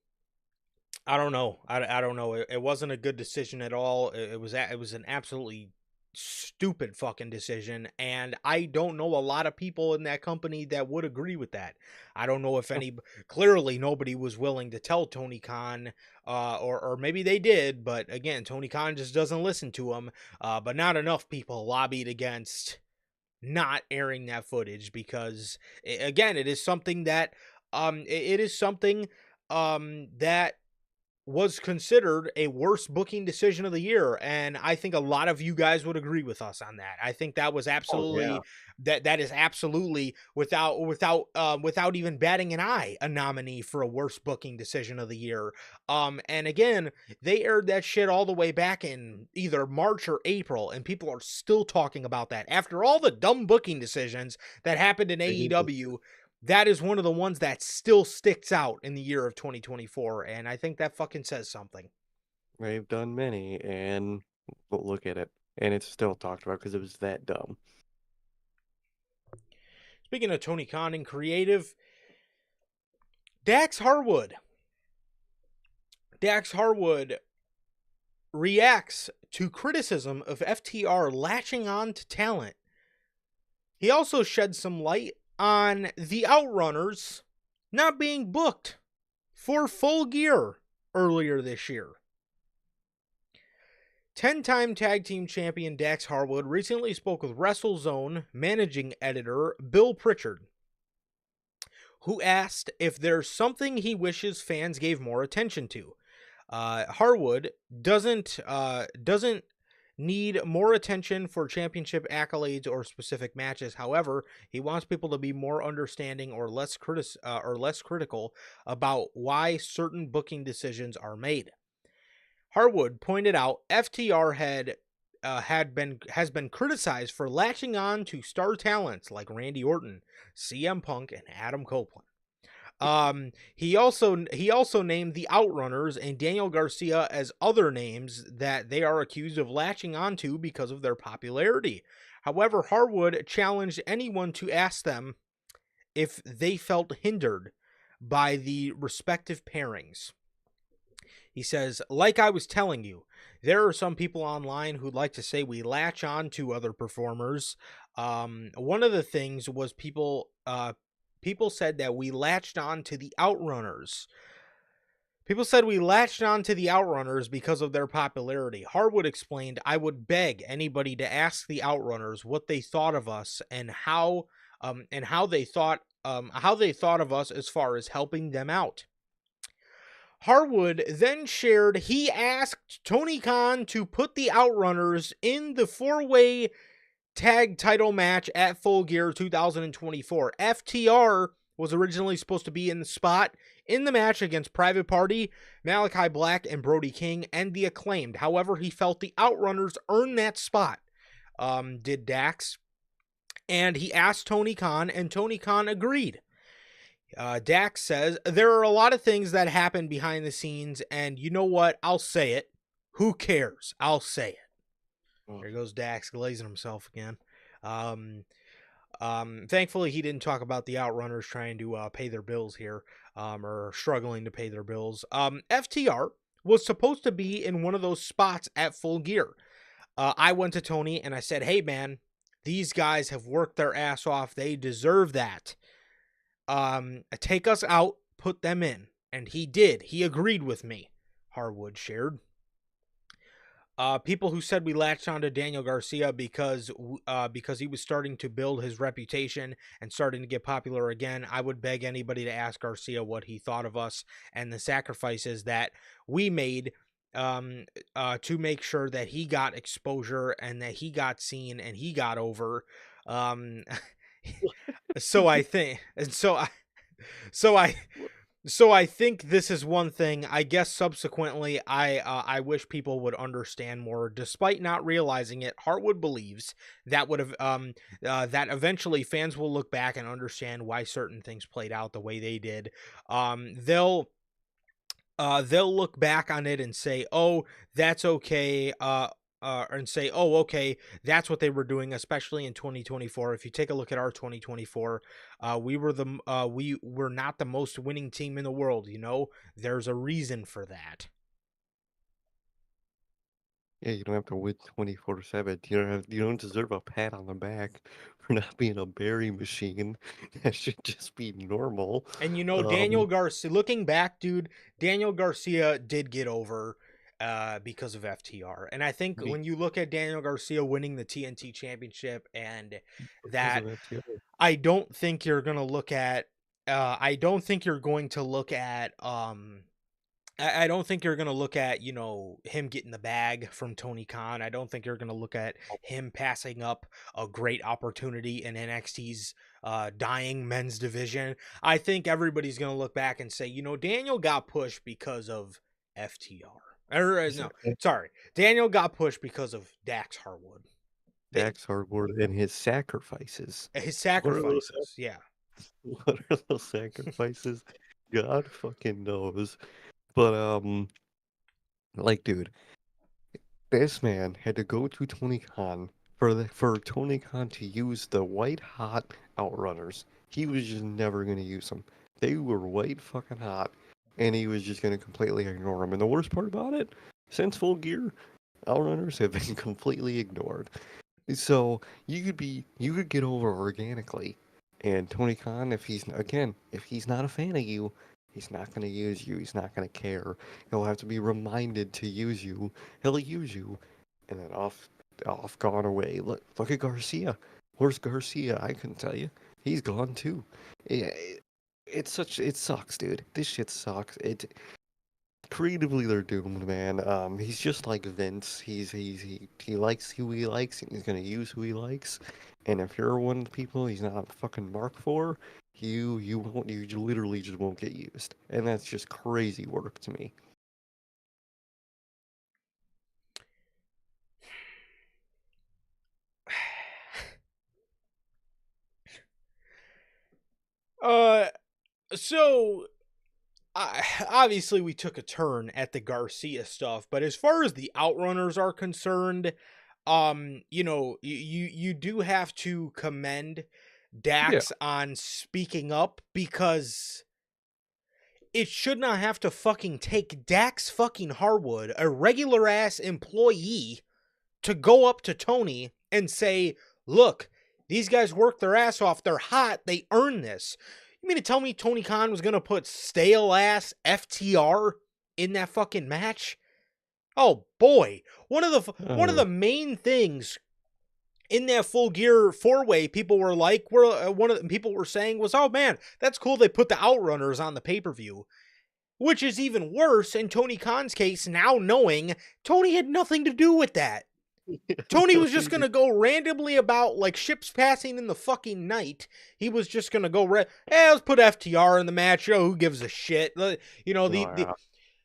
I don't know. I don't know. It wasn't a good decision at all. It was an absolutely stupid fucking decision, and I don't know a lot of people in that company that would agree with that. I don't know if Oh, any. Clearly, nobody was willing to tell Tony Khan, or maybe they did, but again, Tony Khan just doesn't listen to him. But not enough people lobbied against not airing that footage because, again, it is something that it is something that was considered a worst booking decision of the year, and I think a lot of you guys would agree with us on that. I think that was oh yeah. absolutely that is absolutely without even batting an eye a nominee for a worst booking decision of the year. And again, they aired that shit all the way back in either March or April, and people are still talking about that after all the dumb booking decisions that happened in They did. AEW. That is one of the ones that still sticks out in the year of 2024, and I think that fucking says something. They've done many, and but look at it, and it's still talked about because it was that dumb. Speaking of Tony Khan and creative, Dax Harwood. Dax Harwood reacts to criticism of FTR latching on to talent. He also sheds some light on the Outrunners not being booked for Full Gear earlier this year. 10-time tag team champion Dax Harwood recently spoke with WrestleZone managing editor Bill Pritchard, who asked if there's something he wishes fans gave more attention to. Harwood doesn't need more attention for championship accolades or specific matches. However, he wants people to be more understanding or less critical about why certain booking decisions are made. Harwood pointed out FTR has been criticized for latching on to star talents like Randy Orton, CM Punk, and Adam Copeland. He also named the Outrunners and Daniel Garcia as other names that they are accused of latching onto because of their popularity. However, Harwood challenged anyone to ask them if they felt hindered by the respective pairings. He says, like I was telling you, there are some people online who'd like to say we latch on to other performers. One of the things was people said that we latched on to the Outrunners. People said we latched on to the Outrunners because of their popularity. Harwood explained, I would beg anybody to ask the Outrunners what they thought of us and how they thought of us as far as helping them out. Harwood then shared he asked Tony Khan to put the Outrunners in the four-way tag title match at Full Gear 2024. FTR was originally supposed to be in the spot in the match against Private Party, Malachi Black, and Brody King, and the Acclaimed. However, he felt the Outrunners earned that spot, did Dax. And he asked Tony Khan, and Tony Khan agreed. Dax says, there are a lot of things that happen behind the scenes, and you know what? I'll say it. Who cares? I'll say it. There goes Dax glazing himself again. Thankfully, he didn't talk about the Outrunners trying to pay their bills here, or struggling to pay their bills. FTR was supposed to be in one of those spots at Full Gear. I went to Tony and I said, hey, man, these guys have worked their ass off. They deserve that. Take us out, put them in. And he did. He agreed with me, Harwood shared. People who said we latched onto Daniel Garcia because he was starting to build his reputation and starting to get popular again. I would beg anybody to ask Garcia what he thought of us and the sacrifices that we made to make sure that he got exposure and that he got seen and he got over. Um, so I think, and so I, so I think this is one thing. I guess subsequently, I wish people would understand more. Despite not realizing it, Hartwood believes that would have that eventually fans will look back and understand why certain things played out the way they did. They'll look back on it and say, "Oh, that's okay." And say, "Oh, okay, that's what they were doing," especially in 2024. If you take a look at our 2024, we were not the most winning team in the world. There's a reason for that. Yeah, you don't have to win 24/7. You don't deserve a pat on the back for not being a berry machine. That should just be normal. And Daniel Um, Garcia, looking back, dude, Daniel Garcia did get over because of FTR. And I think be- when you look at Daniel Garcia winning the TNT championship and because that, of FTR. I don't think you're going to look at I don't think you're going to look at I don't think you're going to look at, him getting the bag from Tony Khan. I don't think you're going to look at him passing up a great opportunity in NXT's dying men's division. I think everybody's going to look back and say, Daniel got pushed because of FTR. No, Exactly. sorry. Daniel got pushed because of Dax Harwood. Dax Hardwood and his sacrifices. His What are those? sacrifices, yeah. What are those sacrifices? God fucking knows. But dude, this man had to go to Tony Khan for Tony Khan to use the white hot outrunners. He was just never gonna use them. They were white fucking hot, and he was just gonna completely ignore them. And the worst part about it, since Full Gear, outrunners have been completely ignored. So you could get over organically, and Tony Khan, if he's not a fan of you, he's not gonna use you. He's not gonna care. He'll have to be reminded to use you. He'll use you, and then off gone away. Look at Garcia. Where's Garcia? I couldn't tell you. He's gone too. It sucks, dude. This shit sucks. Creatively, they're doomed, man. He's just like Vince. He likes who he likes, and he's gonna use who he likes. And if you're one of the people he's not a fucking mark for, you literally just won't get used. And that's just crazy work to me. Uh, so obviously we took a turn at the Garcia stuff, but as far as the outrunners are concerned, you do have to commend Yeah, Dax on speaking up, because it should not have to fucking take Dax fucking Harwood, a regular ass employee, to go up to Tony and say, "Look, these guys work their ass off. They're hot. They earn this." You mean to tell me Tony Khan was going to put stale ass FTR in that fucking match? Oh boy. One of uh, the main things in that Full Gear four-way, people were like, one of the people were saying was, "Oh man, that's cool they put the Outrunners on the pay-per-view." Which is even worse in Tony Khan's case, now knowing Tony had nothing to do with that. Tony no, was just gonna go randomly about like ships passing in the fucking night. He was just gonna go, let's put FTR in the match. Who gives a shit? You know no, yeah.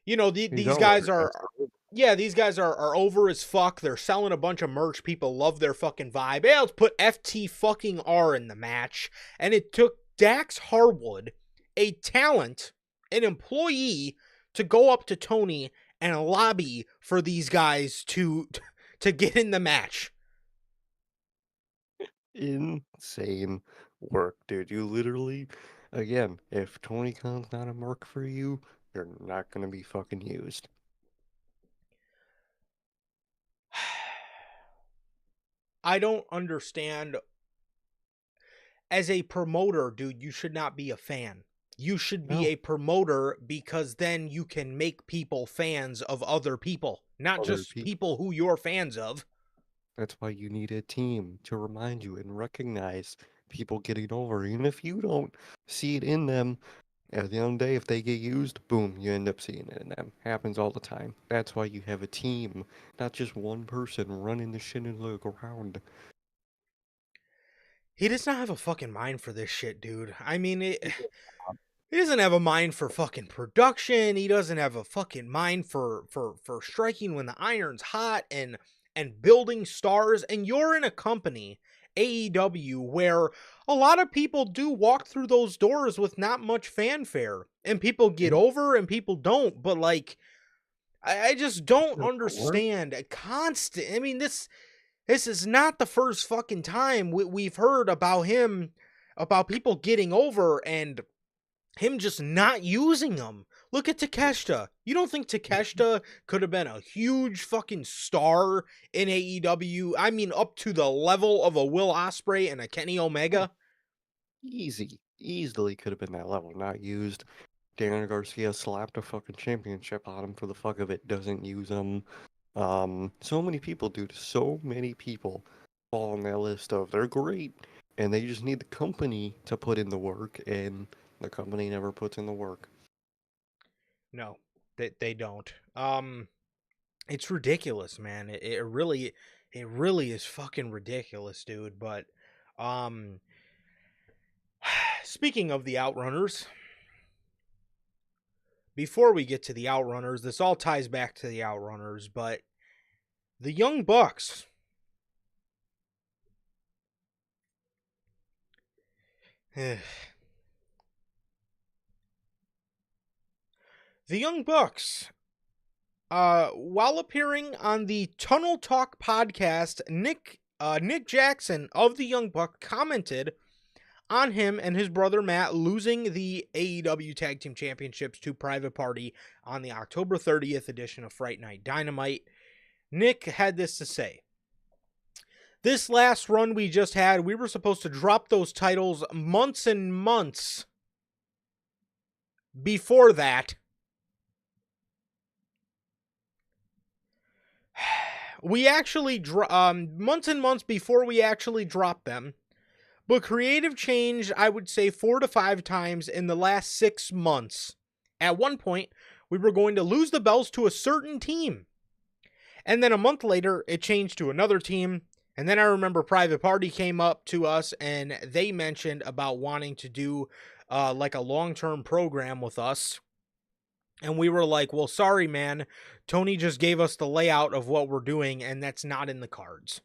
He's these outrunners. guys are, yeah, these guys are over as fuck. They're selling a bunch of merch. People love their fucking vibe. Yeah, let's put FT fucking R in the match. And it took Dax Harwood, a talent, an employee, to go up to Tony and lobby for these guys to get in the match. Insane work, dude. You literally, again, if Tony Khan's not a mark for you, you're not gonna be fucking used. I don't understand. As a promoter, dude, you should not be a fan. You should be No, a promoter, because then you can make people fans of other people, not other just people. people who you're fans of. That's why you need a team to remind you and recognize people getting over. Even if you don't see it in them, at the end of the day, if they get used, boom, you end up seeing it in them. Happens all the time. That's why you have a team, not just one person running the shit into the ground. he does not have a fucking mind for this shit, dude. I mean, he doesn't have a mind for fucking production. He doesn't have a fucking mind for striking when the iron's hot and building stars. And you're in a company, AEW, where a lot of people do walk through those doors with not much fanfare, and people get over and people don't. But like, I just don't understand a constant. I mean, this is not the first fucking time we've heard about him, about people getting over and him just not using them. Look at Takeshita. You don't think Takeshita could have been a huge fucking star in AEW? I mean, up to the level of a Will Ospreay and a Kenny Omega? Easily could have been that level, not used. Daniel Garcia slapped a fucking championship on him for the fuck of it, doesn't use him. So many people, dude, so many people fall on that list of they're great, and they just need the company to put in the work, and the company never puts in the work. No, they don't. It's ridiculous, man. It really is fucking ridiculous, dude. But speaking of the Outrunners, before we get to the Outrunners, this all ties back to the Outrunners, but the Young Bucks. The Young Bucks, while appearing on the Tunnel Talk podcast, Nick Jackson of the Young Buck commented on him and his brother Matt losing the AEW Tag Team Championships to Private Party on the October 30th edition of Fright Night Dynamite. Nick had this to say: "This last run we just had, we were supposed to drop those titles months and months before that. We actually, months and months before we actually dropped them. But creative change, I would say 4 to 5 times in the last 6 months. At one point, we were going to lose the belts to a certain team. And then a month later, it changed to another team. And then I remember Private Party came up to us and they mentioned about wanting to do like a long-term program with us. And we were like, well, sorry, man. Tony just gave us the layout of what we're doing, and that's not in the cards.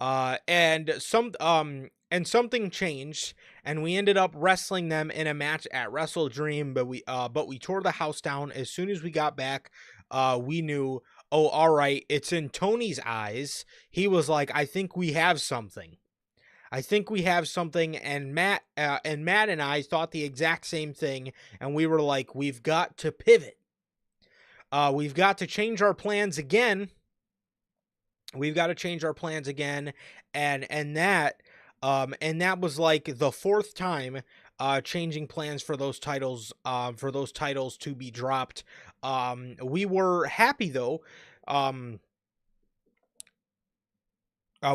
And something changed, and we ended up wrestling them in a match at Wrestle Dream, but we tore the house down as soon as we got back. We knew, oh, all right, it's in Tony's eyes. He was like, I think we have something. And Matt and I thought the exact same thing, and we were like, we've got to pivot. We've got to change our plans again. And that was like the 4th time changing plans for those titles to be dropped. We were happy though.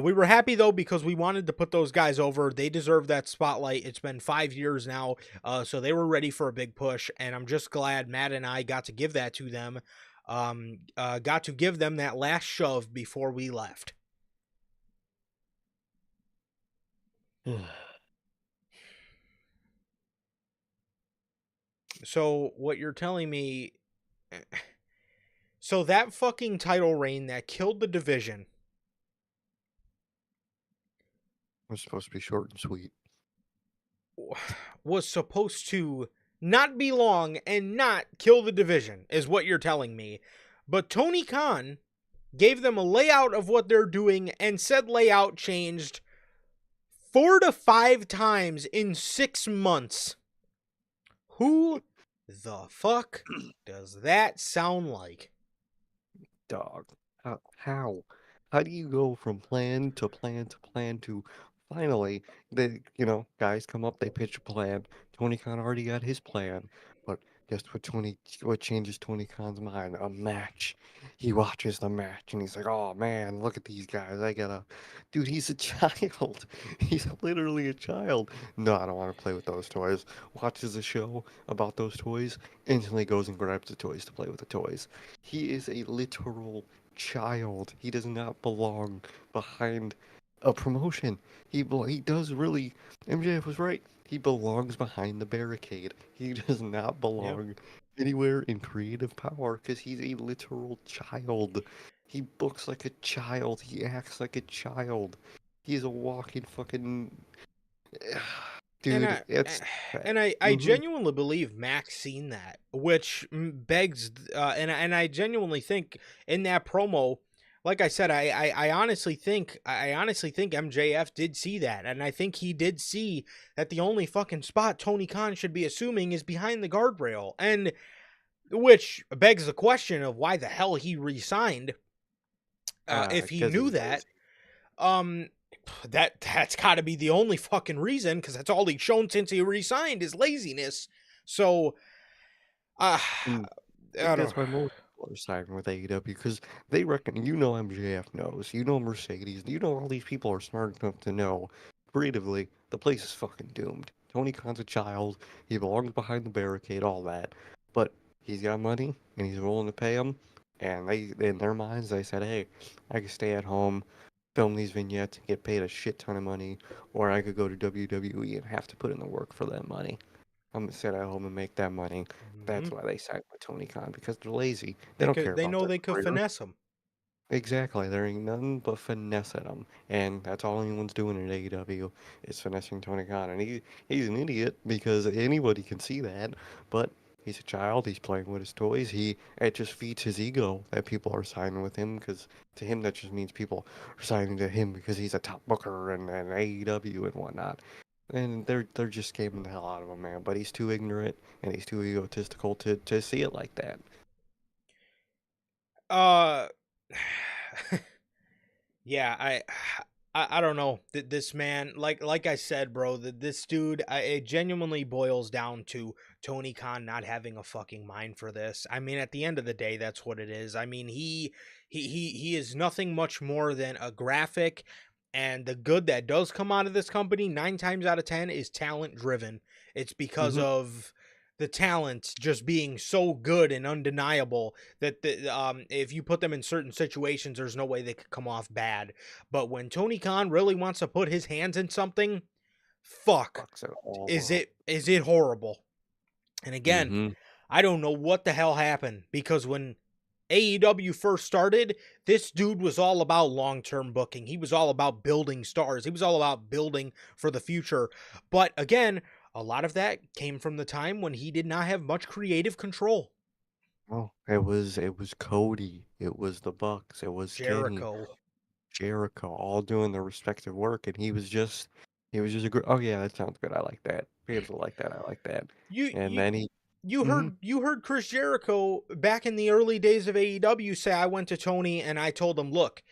We were happy though because we wanted to put those guys over. They deserve that spotlight. It's been 5 years now, so they were ready for a big push, and I'm just glad Matt and I got to give that to them. Got to give them that last shove before we left. So what you're telling me, so that fucking title reign that killed the division was supposed to be short and sweet. Was supposed to not be long and not kill the division, is what you're telling me. But Tony Khan gave them a layout of what they're doing, and said layout changed 4 to 5 times in 6 months. Who the fuck does that sound like? Dog. How? How do you go from plan to plan to plan to finally guys come up, they pitch a plan. Tony Khan already got his plan, but guess what changes Tony Khan's mind? A match. He watches the match and he's like, oh man, look at these guys. Dude, he's a child. He's literally a child. No, I don't want to play with those toys. Watches a show about those toys, instantly goes and grabs the toys to play with the toys. He is a literal child. He does not belong behind a promotion. He does really. MJF was right. He belongs behind the barricade. He does not Yep. belong anywhere in creative power because he's a literal child. He books like a child. He acts like a child. He's a walking fucking And dude. I It's sad. and I Hmm. genuinely believe Max seen that, which begs and I genuinely think in that promo, like I said, I honestly think MJF did see that, and I think he did see that the only fucking spot Tony Khan should be assuming is behind the guardrail, and which begs the question of why the hell he re-signed if he Because knew he's that. lazy. Um, that's got to be the only fucking reason, because that's all he's shown since he resigned is laziness. So, uh, And I I think don't. that's why most people are siding with AEW because they reckon, MJF knows, Mercedes, all these people are smart enough to know creatively the place is fucking doomed. Tony Khan's a child, he belongs behind the barricade, all that, but he's got money and he's willing to pay him. And in their minds, they said, hey, I could stay at home, film these vignettes, and get paid a shit ton of money, or I could go to WWE and have to put in the work for that money. I'm gonna sit at home and make that money. Mhm. That's why they signed with Tony Khan because they're lazy. They They don't could. care They about know their they could career. finesse him. Exactly. There ain't nothing but finesse at them, and that's all anyone's doing in AEW is finessing Tony Khan. And he's an idiot because anybody can see that. But he's a child. He's playing with his toys. It just feeds his ego that people are signing with him because to him that just means people are signing to him because he's a top booker and AEW and whatnot. And they're just scamming the hell out of him, man. But he's too ignorant and he's too egotistical to see it like that. Uh, yeah. I don't know. This man, like I said, bro, this dude, it genuinely boils down to Tony Khan not having a fucking mind for this. I mean, at the end of the day, that's what it is. I mean, he is nothing much more than a graphic, and the good that does come out of this company, 9 times out of 10, is talent driven. It's because Hmm. of the talent just being so good and undeniable that if you put them in certain situations, there's no way they could come off bad. But when Tony Khan really wants to put his hands in something, fuck, Fucks it all is up. it horrible. And again, Hmm. I don't know what the hell happened, because when AEW first started, this dude was all about long-term booking. He was all about building stars. He was all about building for the future. But again, a lot of that came from the time when he did not have much creative control. Oh, it was Cody, it was the Bucks, it was Kenny, Jericho. Jericho, all doing their respective work, and he was just a good. Oh yeah, that sounds good. I like that. Fans will like that. I like that. You And you then he, you hmm heard Chris Jericho back in the early days of AEW say, I went to Tony and I told him, look,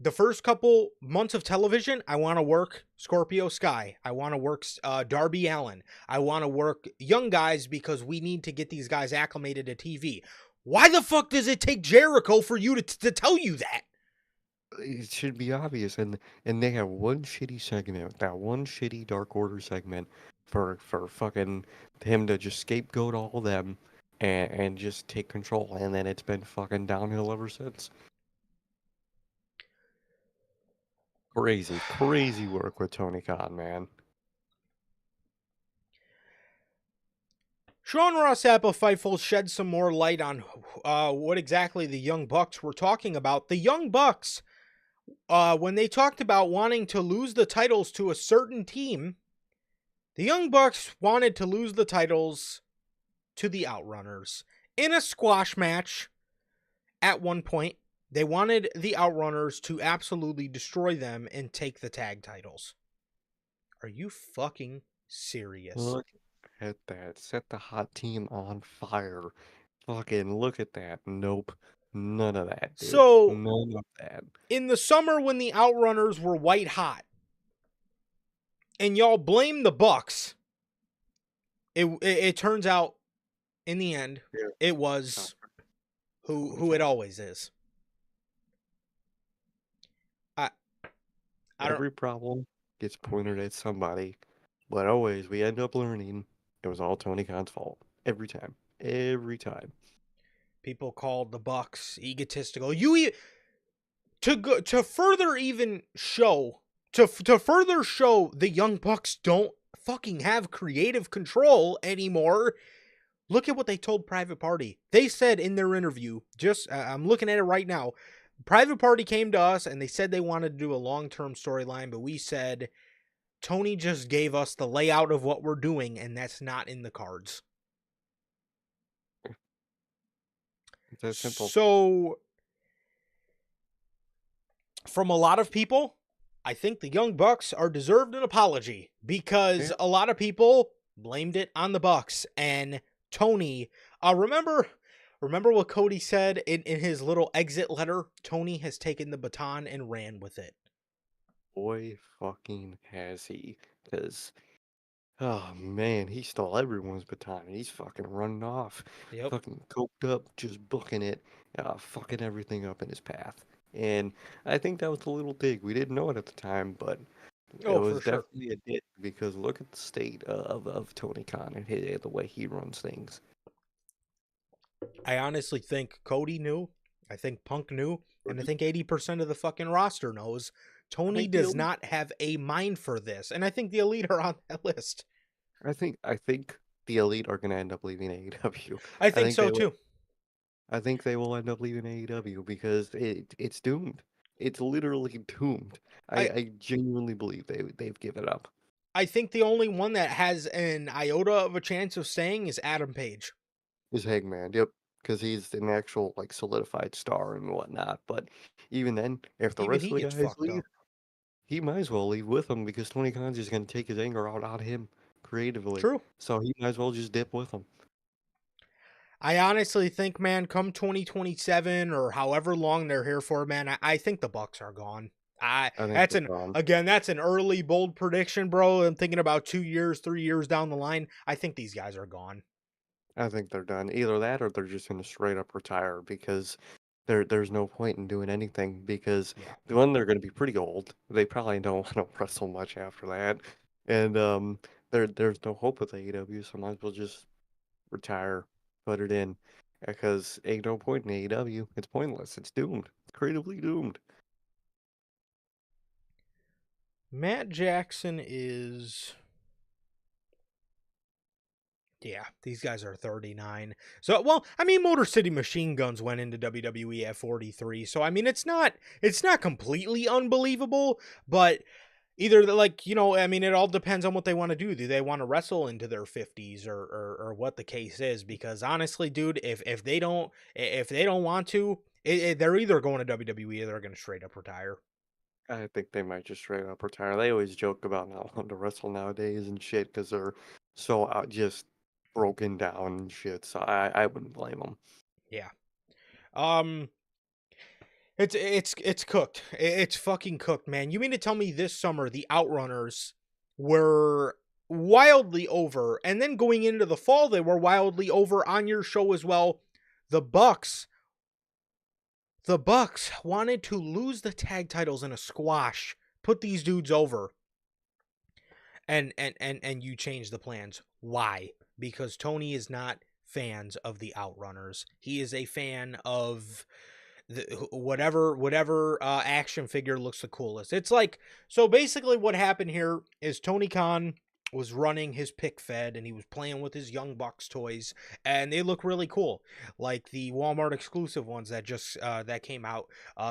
the first couple months of television, I want to work Scorpio Sky. I want to work Darby Allen. I want to work young guys because we need to get these guys acclimated to TV. Why the fuck does it take Jericho for you to tell you that? it should be obvious. And they have one shitty segment, that one shitty Dark Order segment for fucking him to just scapegoat all of them and just take control, and then it's been fucking downhill ever since. Crazy, crazy work with Tony Khan, man. Sean Ross Sapp of Fightful shed some more light on what exactly the Young Bucks were talking about. The Young Bucks, when they talked about wanting to lose the titles to a certain team, the Young Bucks wanted to lose the titles to the Outrunners in a squash match. At one point, they wanted the Outrunners to absolutely destroy them and take the tag titles. Are you fucking serious? Look at that. Set the hot team on fire. Fucking look at that. Nope. None of that, dude. So, None of that. in the summer when the Outrunners were white hot, and y'all blame the Bucks, it turns out in the end Yeah. it was who it always is. I I don't. Every problem gets pointed at somebody, but always we end up learning it was all Tony Khan's fault. Every time. Every time. People called the Bucks egotistical. To further even show to further show the Young Bucks don't fucking have creative control anymore, look at what they told Private Party. They said in their interview, I'm looking at it right now. Private Party came to us and they said they wanted to do a long-term storyline, but we said Tony just gave us the layout of what we're doing, and that's not in the cards. It's that simple. So, from a lot of people, I think the Young Bucks are deserved an apology because a lot of people blamed it on the Bucks and Tony. Remember what Cody said in his little exit letter? Tony has taken the baton and ran with it. Boy, fucking has he. Because, oh man, he stole everyone's baton. And he's fucking running off. Yep. Fucking coked up, just booking it, fucking everything up in his path. And I think that was a little dig. We didn't know it at the time, but it was for sure. definitely a dig because look at the state of Tony Khan and the way he runs things. I honestly think Cody knew. I think Punk knew. And I think 80% of the fucking roster knows. Tony does not have a mind for this. And I think the Elite are on that list. I think the Elite are going to end up leaving AEW. I think so too. I think they will end up leaving AEW because it's doomed. It's literally doomed. I genuinely believe they've given up. I think the only one that has an iota of a chance of staying is Adam Page. Is Hangman, yep. Because he's an actual like solidified star and whatnot. But even then, if the rest of the guys leave, he might as well leave with them because Tony Khan's just going to take his anger out on him creatively. True. So he might as well just dip with them. I honestly think, man, come 2027 or however long they're here for, man, I think the Bucks are gone. That's an early bold prediction, bro. I'm thinking about 2 years, 3 years down the line. I think these guys are gone. I think they're done. Either that or they're just going to straight up retire because there's no point in doing anything because one, they're going to be pretty old. They probably don't want to wrestle much after that. And there's no hope with AEW, so might as well just retire, put it in. Because ain't no point in AEW. It's pointless. It's doomed. It's creatively doomed. Matt Jackson is... Yeah, these guys are 39. So, well, I mean, Motor City Machine Guns went into WWE at 43. So, I mean, it's not completely unbelievable, but either I mean, it all depends on what they want to do. Do they want to wrestle into their 50s or what the case is? Because honestly, dude, if they don't want to, they're either going to WWE or they're going to straight up retire. I think they might just straight up retire. They always joke about not wanting to wrestle nowadays and shit because they're so just broken down and shit. So I wouldn't blame them. Yeah. It's cooked. It's fucking cooked, man. You mean to tell me this summer the Outrunners were wildly over, and then going into the fall they were wildly over on your show as well? The Bucks wanted to lose the tag titles in a squash, put these dudes over, and you changed the plans. Why? Because Tony is not fans of the Outrunners. He is a fan of whatever action figure looks the coolest. It's like, so basically what happened here is Tony Khan was running his pick fed and he was playing with his Young Bucks toys and they look really cool, like the Walmart exclusive ones that just that came out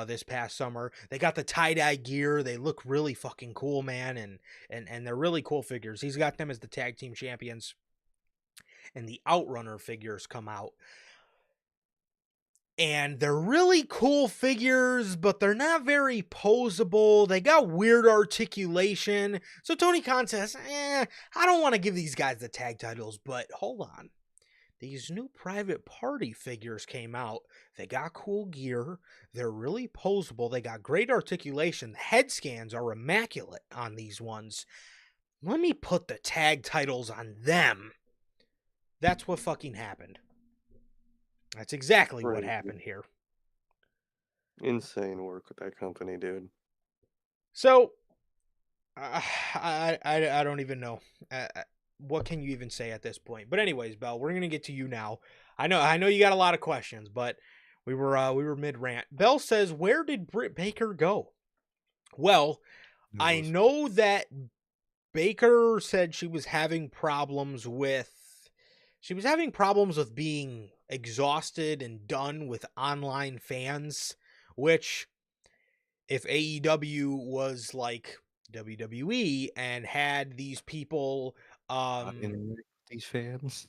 this past summer. They got the tie-dye gear. They look really fucking cool, man, and they're really cool figures. He's got them as the tag team champions, and the Outrunner figures come out. And they're really cool figures, but they're not very posable. They got weird articulation. So Tony Khan says, I don't want to give these guys the tag titles, but hold on. These new Private Party figures came out. They got cool gear. They're really posable. They got great articulation. The head scans are immaculate on these ones. Let me put the tag titles on them. That's what fucking happened. That's exactly what happened here. Insane work with that company, dude. So, I don't even know. What can you even say at this point? But anyways, Bell, we're gonna get to you now. I know you got a lot of questions, but we were mid rant. Bell says, "Where did Britt Baker go?" Well, I knows? know that Baker said she was having problems with being exhausted and done with online fans, which if AEW was like WWE and had these people Not interact with these fans.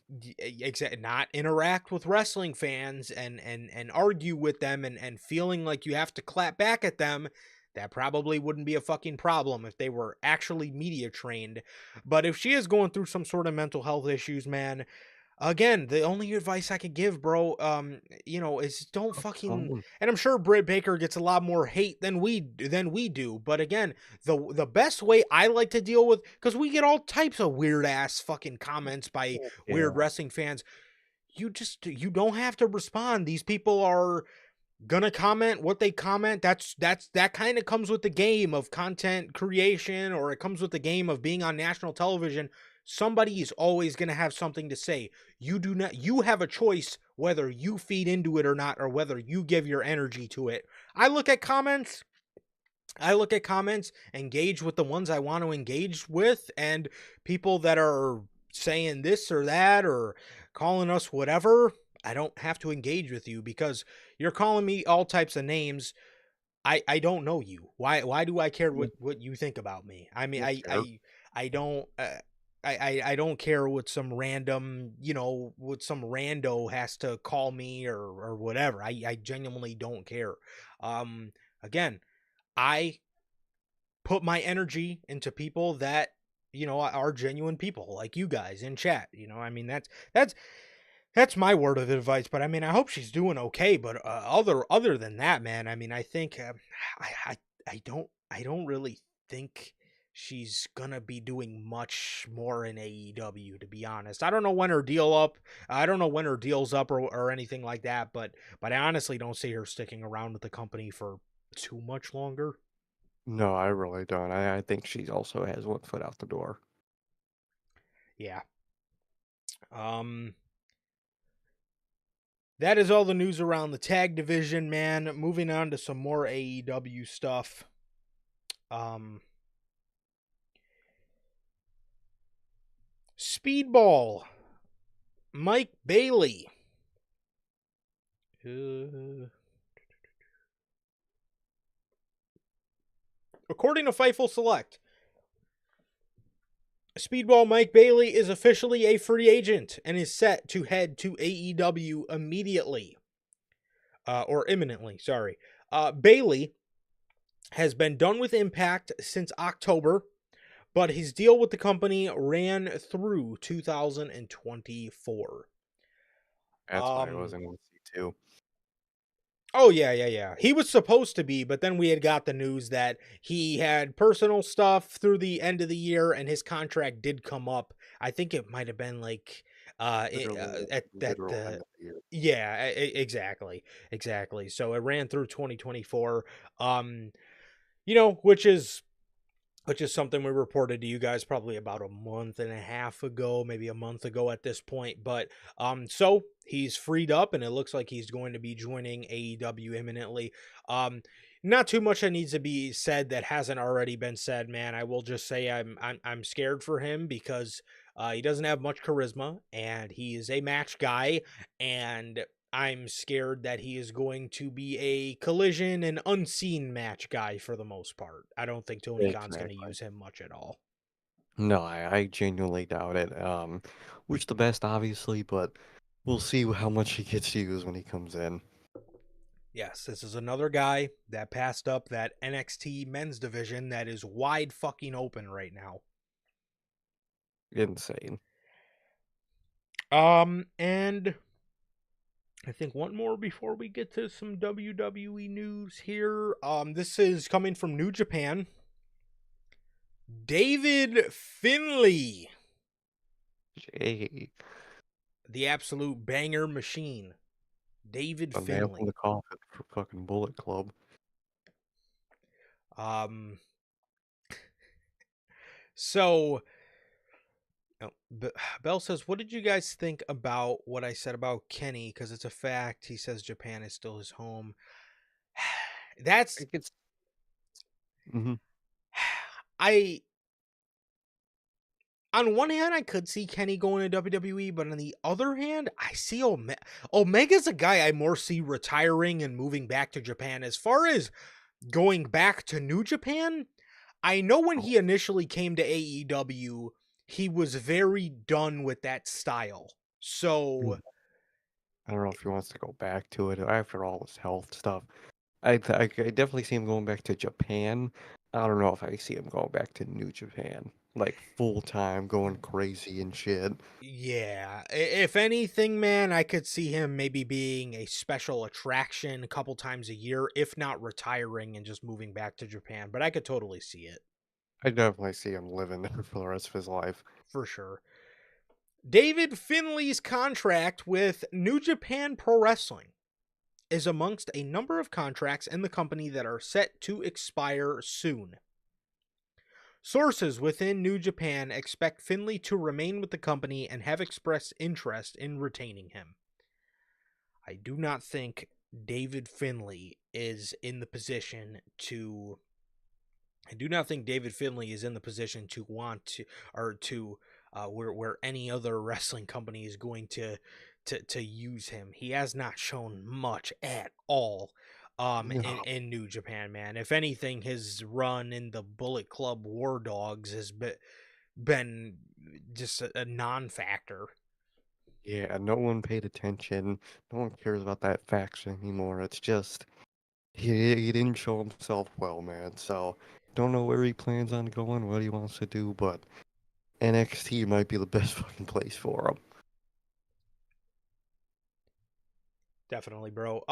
not interact with wrestling fans and argue with them and feeling like you have to clap back at them, that probably wouldn't be a fucking problem if they were actually media trained. But if she is going through some sort of mental health issues, man, again, the only advice I could give, bro, is don't Tough fucking. phone. And I'm sure Britt Baker gets a lot more hate than we do. But again, the best way I like to deal with, because we get all types of weird ass fucking comments by Yeah. weird wrestling fans. You don't have to respond. These people are gonna comment what they comment. That kind of comes with the game of content creation, or it comes with the game of being on national television. Somebody is always gonna have something to say. You have a choice whether you feed into it or not, or whether you give your energy to it. I look at comments, engage with the ones I want to engage with, and people that are saying this or that or calling us whatever, I don't have to engage with you because you're calling me all types of names. I don't know you. Why do I care Yeah, what you think about me? I mean, that's fair. I don't I don't care what some random, what some rando has to call me or whatever. I genuinely don't care. Again, I put my energy into people that are genuine people like you guys in chat. I mean, that's my word of advice. But I mean, I hope she's doing okay. But other than that, man, I mean, I think I don't really think she's gonna be doing much more in AEW, to be honest. I don't know when her deal's up or anything like that, but I honestly don't see her sticking around with the company for too much longer. No, I really don't. I think she also has one foot out the door. Yeah. Um that is all the news around the tag division, man. Moving on to some more AEW stuff. Um Speedball, Mike Bailey. According to Fightful Select, Speedball Mike Bailey is officially a free agent and is set to head to AEW immediately. Or imminently, sorry. Bailey has been done with Impact since October, but his deal with the company ran through 2024. That's why I Um, wasn't in C2. oh yeah. He was supposed to be, but then we had got the news that he had personal stuff through the end of the year, and his contract did come up. I think it might have been like Literally at literal end the of the year. yeah, exactly. So it ran through 2024. Um, which is something we reported to you guys probably about a month and a half ago, maybe a month ago at this point. But so he's freed up, and it looks like he's going to be joining AEW imminently. Um, not too much that needs to be said that hasn't already been said, man. I will just say I'm scared for him because he doesn't have much charisma, and he is a match guy, and I'm scared that he is going to be a collision and unseen match guy for the most part. I don't think Tony Khan's going to Exactly. use him much at all. No, I genuinely doubt it. Wish the best, obviously, but we'll see how much he gets used when he comes in. Yes, this is another guy that passed up that NXT men's division that is wide fucking open right now. Insane. And I think one more before we get to some WWE news here. This is coming from New Japan. David Finlay, Jay, the absolute banger machine. David a nail in Finlay. the coffin for fucking Bullet Club. Um, so oh, Bell says, "What did you guys think about what I said about Kenny? Because it's a fact. He says Japan is still his home. That's It gets. Hmm. I on one hand I could see Kenny going to WWE, but on the other hand, I see Omega's a guy I more see retiring and moving back to Japan. As far as going back to New Japan, I know when Oh, he initially came to AEW, he was very done with that style. So, I don't know if he wants to go back to it after all his health stuff. I could definitely see him going back to Japan. I don't know if I see him going back to New Japan, like full time, going crazy and shit. yeah, if anything, man, I could see him maybe being a special attraction a couple times a year, if not retiring and just moving back to Japan. But I could totally see it I definitely see him living there for the rest of his life. for sure. David Finley's contract with New Japan Pro Wrestling is amongst a number of contracts in the company that are set to expire soon. Sources within New Japan expect Finley to remain with the company and have expressed interest in retaining him. I do not think David Finley is in the position to. I do not think David Finley is in the position to want to, or to, where any other wrestling company is going to use him. He has not shown much at all No. in New Japan, man. If anything, his run in the Bullet Club War Dogs has been just a non-factor. Yeah, no one paid attention. No one cares about that faction anymore. It's just he didn't show himself well, man. So don't know where he plans on going, what he wants to do, but NXT might be the best fucking place for him. Definitely, bro.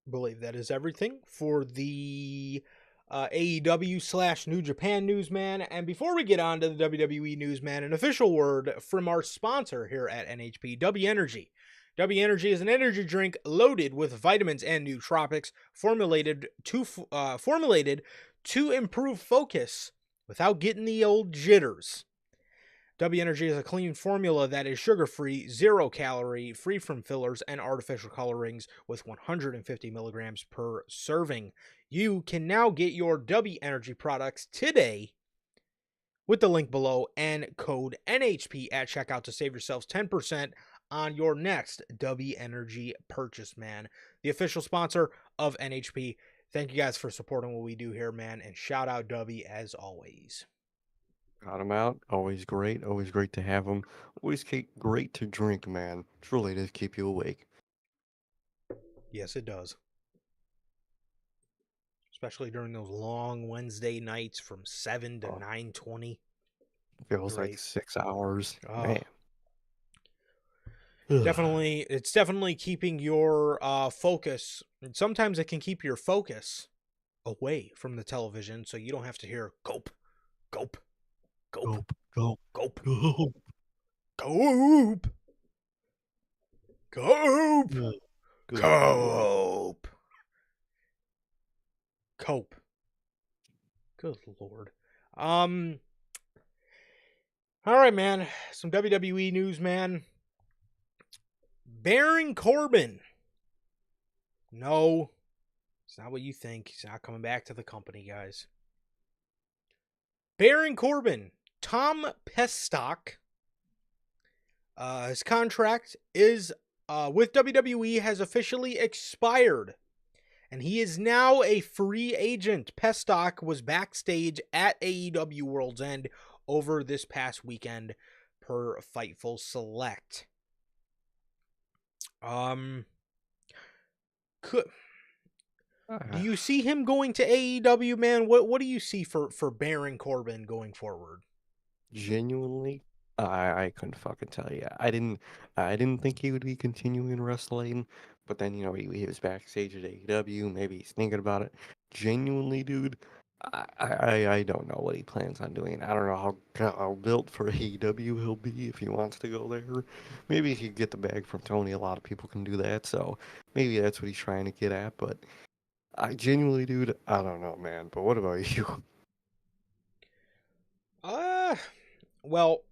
Believe that is everything for the AEW / New Japan news, man. And before we get on to the WWE news, man, an official word from our sponsor here at NHP, W Energy. W Energy is an energy drink loaded with vitamins and nootropics, formulated to improve focus without getting the old jitters. W Energy is a clean formula that is sugar free, 0 calorie, free from fillers and artificial colorings with 150 milligrams per serving. You can now get your W Energy products today with the link below and code NHP at checkout to save yourselves 10% on your next W Energy purchase, man. The official sponsor of NHP. Thank you guys for supporting what we do here, man, and shout out W as always. Got him out. Always great to have him. Great to drink, man. Truly does keep you awake. Yes, it does. Especially during those long Wednesday nights from 7 to Oh, 9:20. feels like Great. 6 hours. Oh, Man. Ugh. it's definitely keeping your focus. And sometimes it can keep your focus away from the television so you don't have to hear gulp, gulp, gulp, Go, go, gulp, go. gulp, gulp, Ugh. Good lord. gulp, cope. Good lord. Um all right, man. Some WWE news, man. Baron Corbin. No, it's not what you think. He's not coming back to the company, guys. Baron Corbin, Tom Pestock. His contract is with WWE has officially expired, and he is now a free agent. Pestock was backstage at AEW World's End over this past weekend, per Fightful Select. Could Do Ah, you see him going to AEW, man? What do you see for Baron Corbin going forward? genuinely, I couldn't fucking tell you. I didn't think he would be continuing wrestling, but then he was backstage at AEW. Maybe he's thinking about it. Genuinely, dude, I don't know what he plans on doing. I don't know how built for AEW he'll be if he wants to go there. Maybe he could get the bag from Tony. A lot of people can do that, so maybe that's what he's trying to get at. But I genuinely, dude, I don't know, man. But what about you? Uh, well,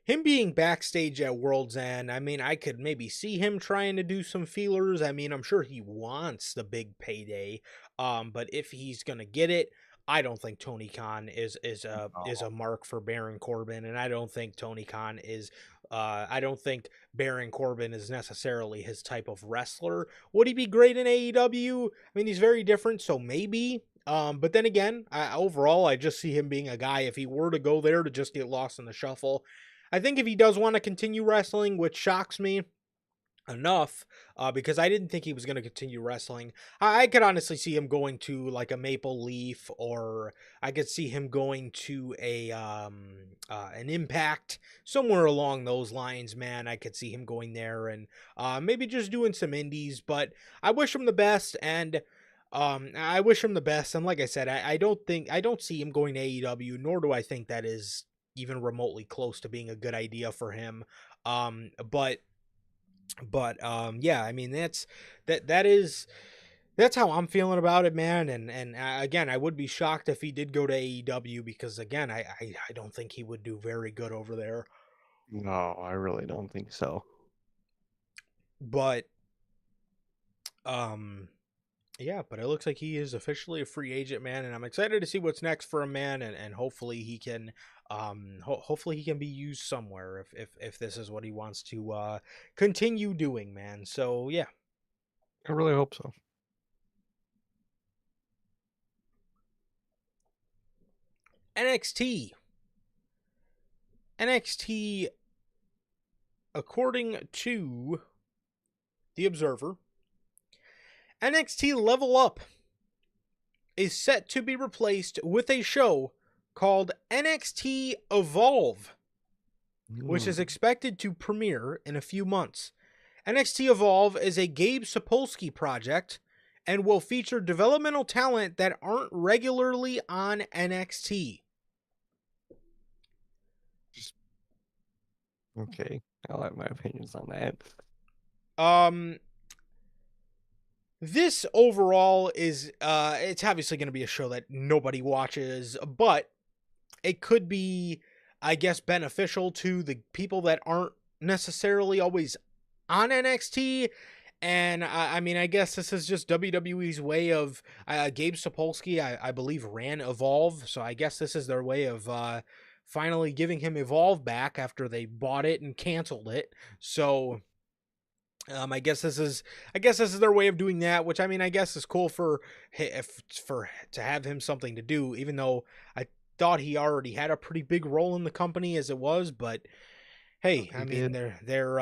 him being backstage at World's End, I mean, I could maybe see him trying to do some feelers. I mean, I'm sure he wants the big payday. But if he's gonna get it, I don't think Tony Khan is a mark for Baron Corbin, and I don't think Tony Khan is. I don't think Baron Corbin is necessarily his type of wrestler. Would he be great in AEW? I mean, he's very different, so maybe. But then again, overall, I just see him being a guy, if he were to go there, to just get lost in the shuffle. I think if he does want to continue wrestling, which shocks me enough, because I didn't think he was going to continue wrestling, I could honestly see him going to like a Maple Leaf, or I could see him going to a an Impact, somewhere along those lines. Man, I could see him going there and maybe just doing some indies. But I wish him the best, and I wish him the best. And like I said, I don't see him going to AEW, nor do I think that is even remotely close to being a good idea for him. But yeah, I mean, that's how I'm feeling about it, man. And again, I would be shocked if he did go to AEW, because again, I don't think he would do very good over there. No, I really don't think so. But um yeah, but it looks like he is officially a free agent, man, and I'm excited to see what's next for him, man, and hopefully he can hopefully he can be used somewhere if this is what he wants to continue doing, man. So yeah. I really hope so. NXT. NXT, according to The Observer, NXT Level Up is set to be replaced with a show called NXT Evolve, which is expected to premiere in a few months. NXT Evolve is a Gabe Sapolsky project and will feature developmental talent that aren't regularly on NXT. Okay, I'll have my opinions on that. Um, this overall is it's obviously going to be a show that nobody watches, but it could be, I guess, beneficial to the people that aren't necessarily always on NXT. And I mean, I guess this is just WWE's way of Gabe Sapolsky, I believe, ran Evolve, so I guess this is their way of finally giving him Evolve back after they bought it and canceled it. So I guess this is their way of doing that, which I mean, I guess is cool for to have him something to do, even though I thought he already had a pretty big role in the company as it was. But hey, I mean, their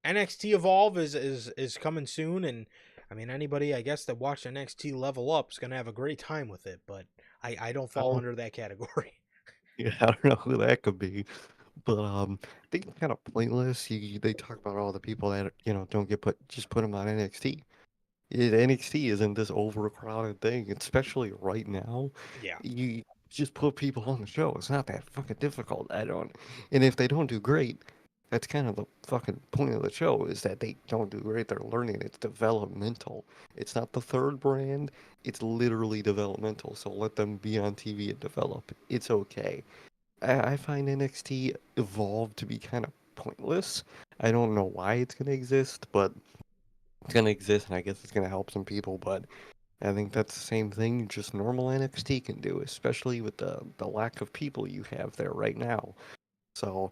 NXT Evolve is coming soon, and I mean, anybody, I guess, that watched NXT Level Up is gonna have a great time with it. But I don't fall under that category. Yeah, I don't know who that could be, but I think it's kind of pointless. They talk about all the people that don't get put them on NXT. NXT isn't this overcrowded thing, especially right now. Yeah. You just put people on the show. It's not that fucking difficult. And if they don't do great, that's kind of the fucking point of the show, is that they don't do great. They're learning. It's developmental. It's not the third brand. It's literally developmental. So let them be on TV and develop. It's okay. I find NXT Evolved to be kind of pointless. I don't know why it's going to exist, but it's going to exist, and I guess it's going to help some people, but I think that's the same thing just normal NXT can do, especially with the lack of people you have there right now. So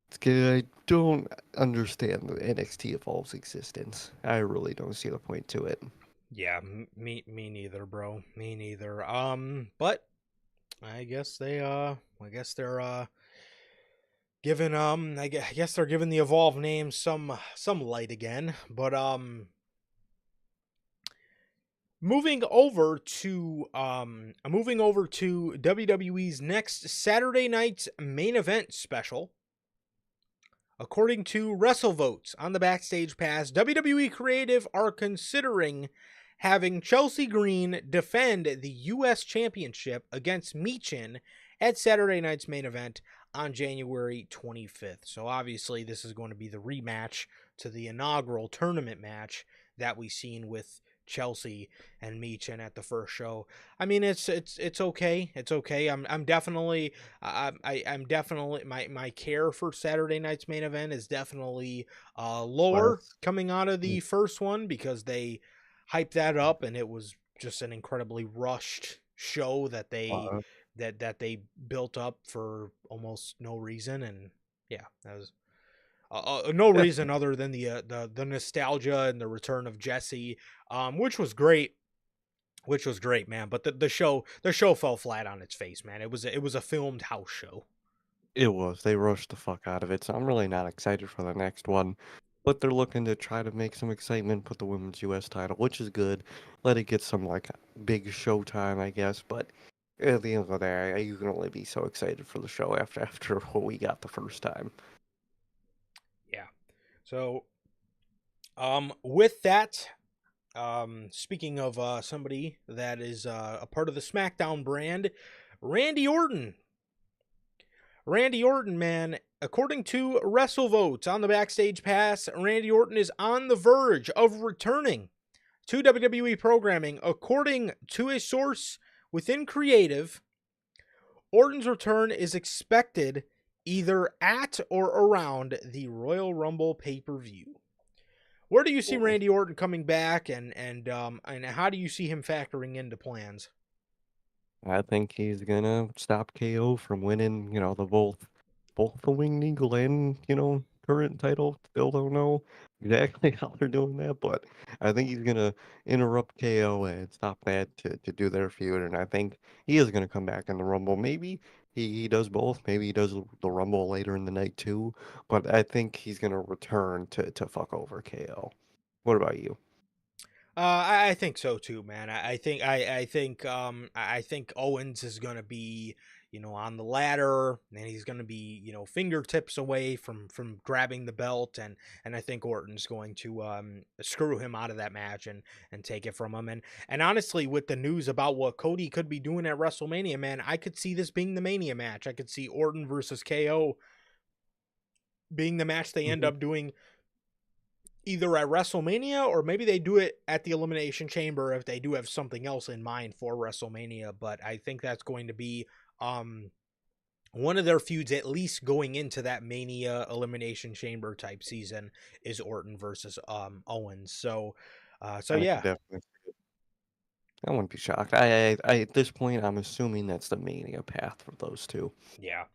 it's good. I don't understand the NXT Evolve's existence. I really don't see the point to it. Yeah, me neither, bro. Me neither. But I guess they're giving I guess they're giving the Evolve name some light again. But moving over to WWE's next Saturday night's main event special. According to WrestleVotes on the Backstage Pass, WWE Creative are considering having Chelsea Green defend the U.S. Championship against Michin at Saturday night's main event on January 25th. So obviously this is going to be the rematch to the inaugural tournament match that we've seen with Chelsea and Meechin at the first show. I mean, it's okay. It's okay. I'm definitely I'm definitely my care for Saturday night's main event is definitely lower Less. coming out of the first one because they hyped that up and it was just an incredibly rushed show that they Uh, that they built up for almost no reason. And yeah, that was no yeah, reason other than the nostalgia and the return of Jesse, which was great. Which was great, man. But the show fell flat on its face, man. It was a filmed house show. it was. They rushed the fuck out of it, so I'm really not excited for the next one. But they're looking to try to make some excitement with the women's U.S. title, which is good. Let it get some like big show time, I guess. But at the end of the day, you can only be so excited for the show after what we got the first time. Yeah. So, with that, speaking of somebody that is a part of the SmackDown brand, Randy Orton. Randy Orton, man, according to WrestleVotes on the Backstage Pass, Randy Orton is on the verge of returning to WWE programming. According to a source within Creative, Orton's return is expected either at or around the Royal Rumble pay-per-view. Where do you see Cool. Randy Orton coming back, and how do you see him factoring into plans? I think he's gonna stop KO from winning, both the Winged Eagle and, current title. Still don't know exactly how they're doing that, but I think he's gonna interrupt KO and stop that to do their feud. And I think he is gonna come back in the Rumble. Maybe he does both. Maybe he does the Rumble later in the night too. But I think he's gonna return to fuck over KO. What about you? I think so too, man. I think Owens is gonna be, on the ladder, and he's gonna be, fingertips away from grabbing the belt, and I think Orton's going to screw him out of that match and take it from him. And honestly, with the news about what Cody could be doing at WrestleMania, man, I could see this being the Mania match. I could see Orton versus KO being the match they end Mhm. up doing either at WrestleMania or maybe they do it at the Elimination Chamber if they do have something else in mind for WrestleMania. But I think that's going to be um, one of their feuds, at least going into that Mania Elimination Chamber type season, is Orton versus Owens. So I could yeah, definitely. I wouldn't be shocked. I at this point, I'm assuming that's the Mania path for those two. yeah.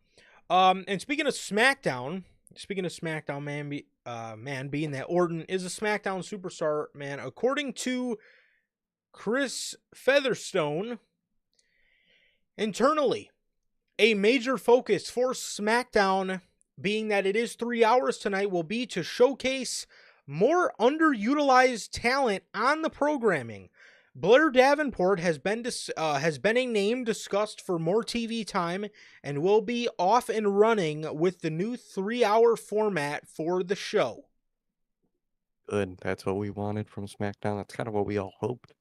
And speaking of SmackDown, man, being that Orton is a SmackDown superstar, man, according to Chris Featherstone, internally, a major focus for SmackDown, being that it is 3 hours tonight, will be to showcase more underutilized talent on the programming. Blair Davenport has been a name discussed for more TV time and will be off and running with the new 3 hour format for the show. Good. That's what we wanted from SmackDown. That's kind of what we all hoped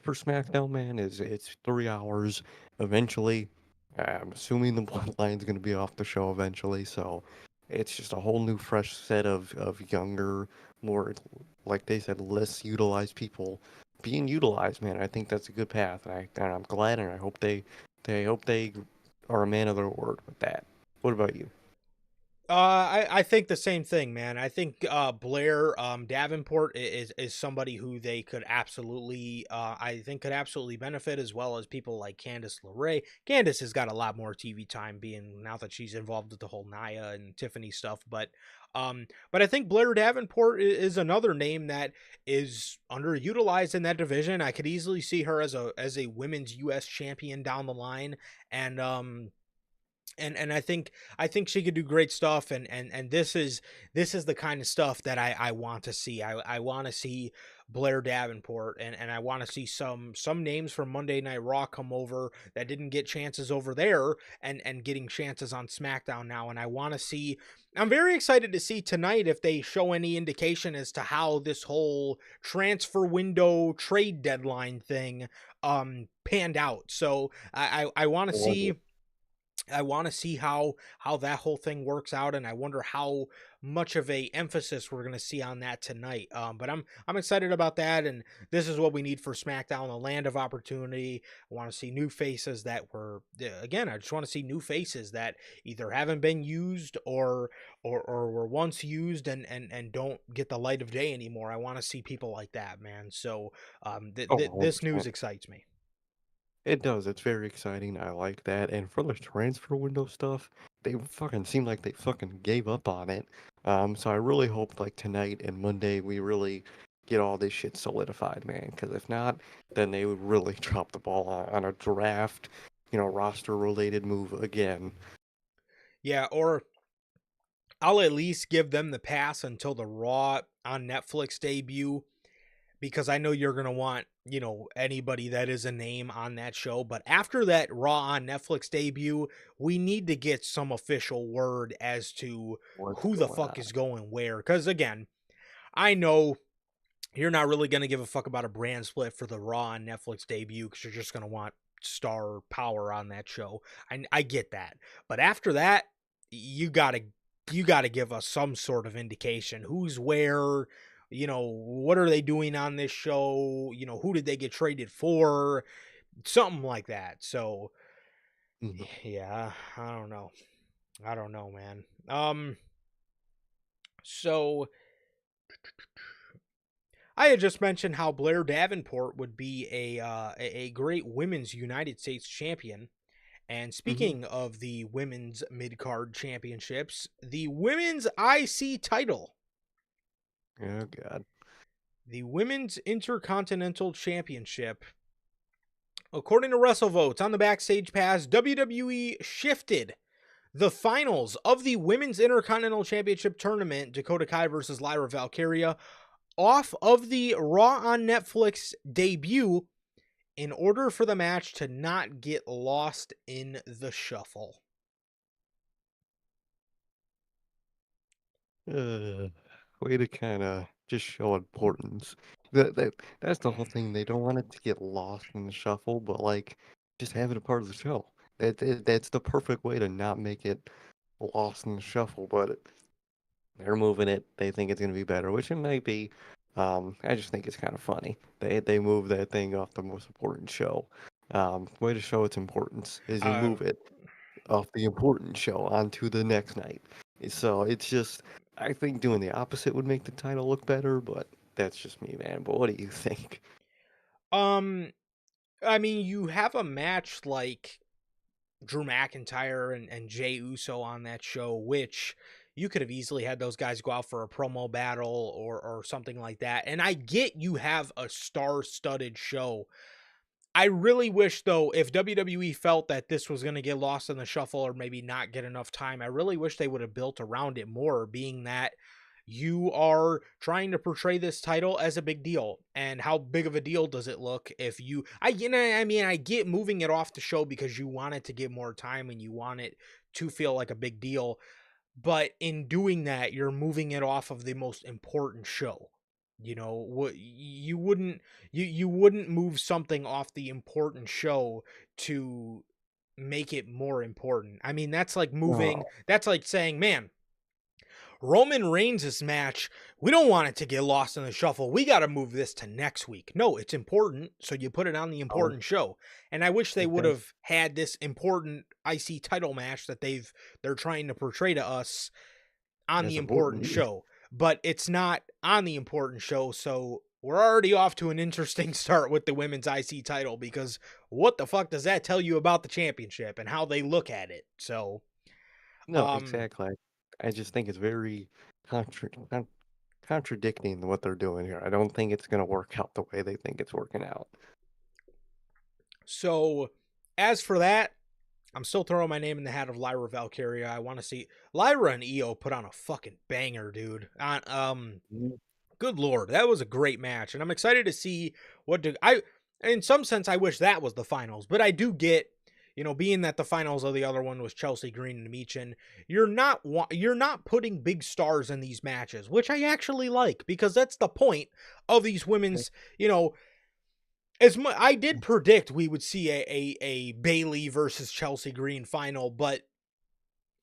for SmackDown, man. Is it's 3 hours. Eventually, I'm assuming the Bloodline's going to be off the show eventually. So it's just a whole new, fresh set of younger, more like they said, less utilized people being utilized. Man, I think that's a good path. And I'm glad, and I hope they are a man of their word with that. What about you? I think the same thing, man. I think Blair Davenport is somebody who they could absolutely I think could absolutely benefit, as well as people like Candice LeRae. Candice has got a lot more TV time being now that she's involved with the whole Nia and Tiffany stuff, but I think Blair Davenport is another name that is underutilized in that division. I could easily see her as a women's US champion down the line, and I think she could do great stuff, and this is the kind of stuff that I want to see. I want to see Blair Davenport, and I want to see some names from Monday Night Raw come over that didn't get chances over there and getting chances on SmackDown now. And I'm very excited to see tonight if they show any indication as to how this whole transfer window trade deadline thing panned out. So I want to see I want to see how that whole thing works out, and I wonder how much of a emphasis we're going to see on that tonight. But I'm excited about that, and this is what we need for SmackDown, the land of opportunity. I want to see new faces that were again. I just want to see new faces that either haven't been used or were once used and don't get the light of day anymore. I want to see people like that, man. So Oh, this news 100%. excites me. It does. It's very exciting. I like that. And for the transfer window stuff, they fucking seem like they fucking gave up on it. So I really hope like tonight and Monday we really get all this shit solidified, man. Because if not, then they would really drop the ball on a draft, roster related move again. Yeah, or I'll at least give them the pass until the Raw on Netflix debut because I know you're going to want, anybody that is a name on that show. But after that Raw on Netflix debut, we need to get some official word as to What's who the going fuck on? is going where. Because again, I know you're not really going to give a fuck about a brand split for the Raw on Netflix debut because you're just going to want star power on that show. I get that. But after that, you got to give us some sort of indication who's where, what are they doing on this show, who did they get traded for, something like that. So Mhm. yeah, I don't know, man. So I had just mentioned how Blair Davenport would be a great women's United States champion. And Mhm. speaking of the women's mid card championships, the women's IC title, Oh God. the women's intercontinental championship, according to WrestleVotes on the Backstage Pass, WWE shifted the finals of the women's intercontinental championship tournament, Dakota Kai versus Lyra Valkyria, off of the Raw on Netflix debut in order for the match to not get lost in the shuffle. Uh, Way to kind of just show importance. That's the whole thing. They don't want it to get lost in the shuffle, but like just have it a part of the show. That's the perfect way to not make it lost in the shuffle. But they're moving it. They think it's gonna be better, which it might be. I just think it's kind of funny. They move that thing off the most important show. Way to show its importance is you Uh, move it off the important show onto the next night. So it's just, I think doing the opposite would make the title look better, but that's just me, man. But what do you think? um, I mean, you have a match like Drew McIntyre and Jey Uso on that show, which you could have easily had those guys go out for a promo battle or something like that. And I get you have a star-studded show. I really wish, though, if WWE felt that this was going to get lost in the shuffle or maybe not get enough time, I really wish they would have built around it more, being that you are trying to portray this title as a big deal. And how big of a deal does it look if I get moving it off the show because you want it to get more time and you want it to feel like a big deal. But in doing that, you're moving it off of the most important show. What you wouldn't move something off the important show to make it more important. I mean, No, that's like saying, man, Roman Reigns' match, we don't want it to get lost in the shuffle. We got to move this to next week. No, it's important, so you put it on the no, important show. And I wish they would okay. have had this important IC title match that they're trying to portray to us on the That's important important. show. But it's not on the important show, so we're already off to an interesting start with the women's IC title because what the fuck does that tell you about the championship and how they look at it? So, No, um exactly. I just think it's very contradicting what they're doing here. I don't think it's going to work out the way they think it's working out. so as for that, I'm still throwing my name in the hat of Lyra Valkyria. I want to see Lyra and Io put on a fucking banger, dude. Mhm. Good lord, that was a great match, and I'm excited to see what do I. In some sense, I wish that was the finals, but I do get, being that the finals of the other one was Chelsea Green and Meechin, you're not putting big stars in these matches, which I actually like because that's the point of these women's, you know, I did predict we would see a Bailey versus Chelsea Green final, but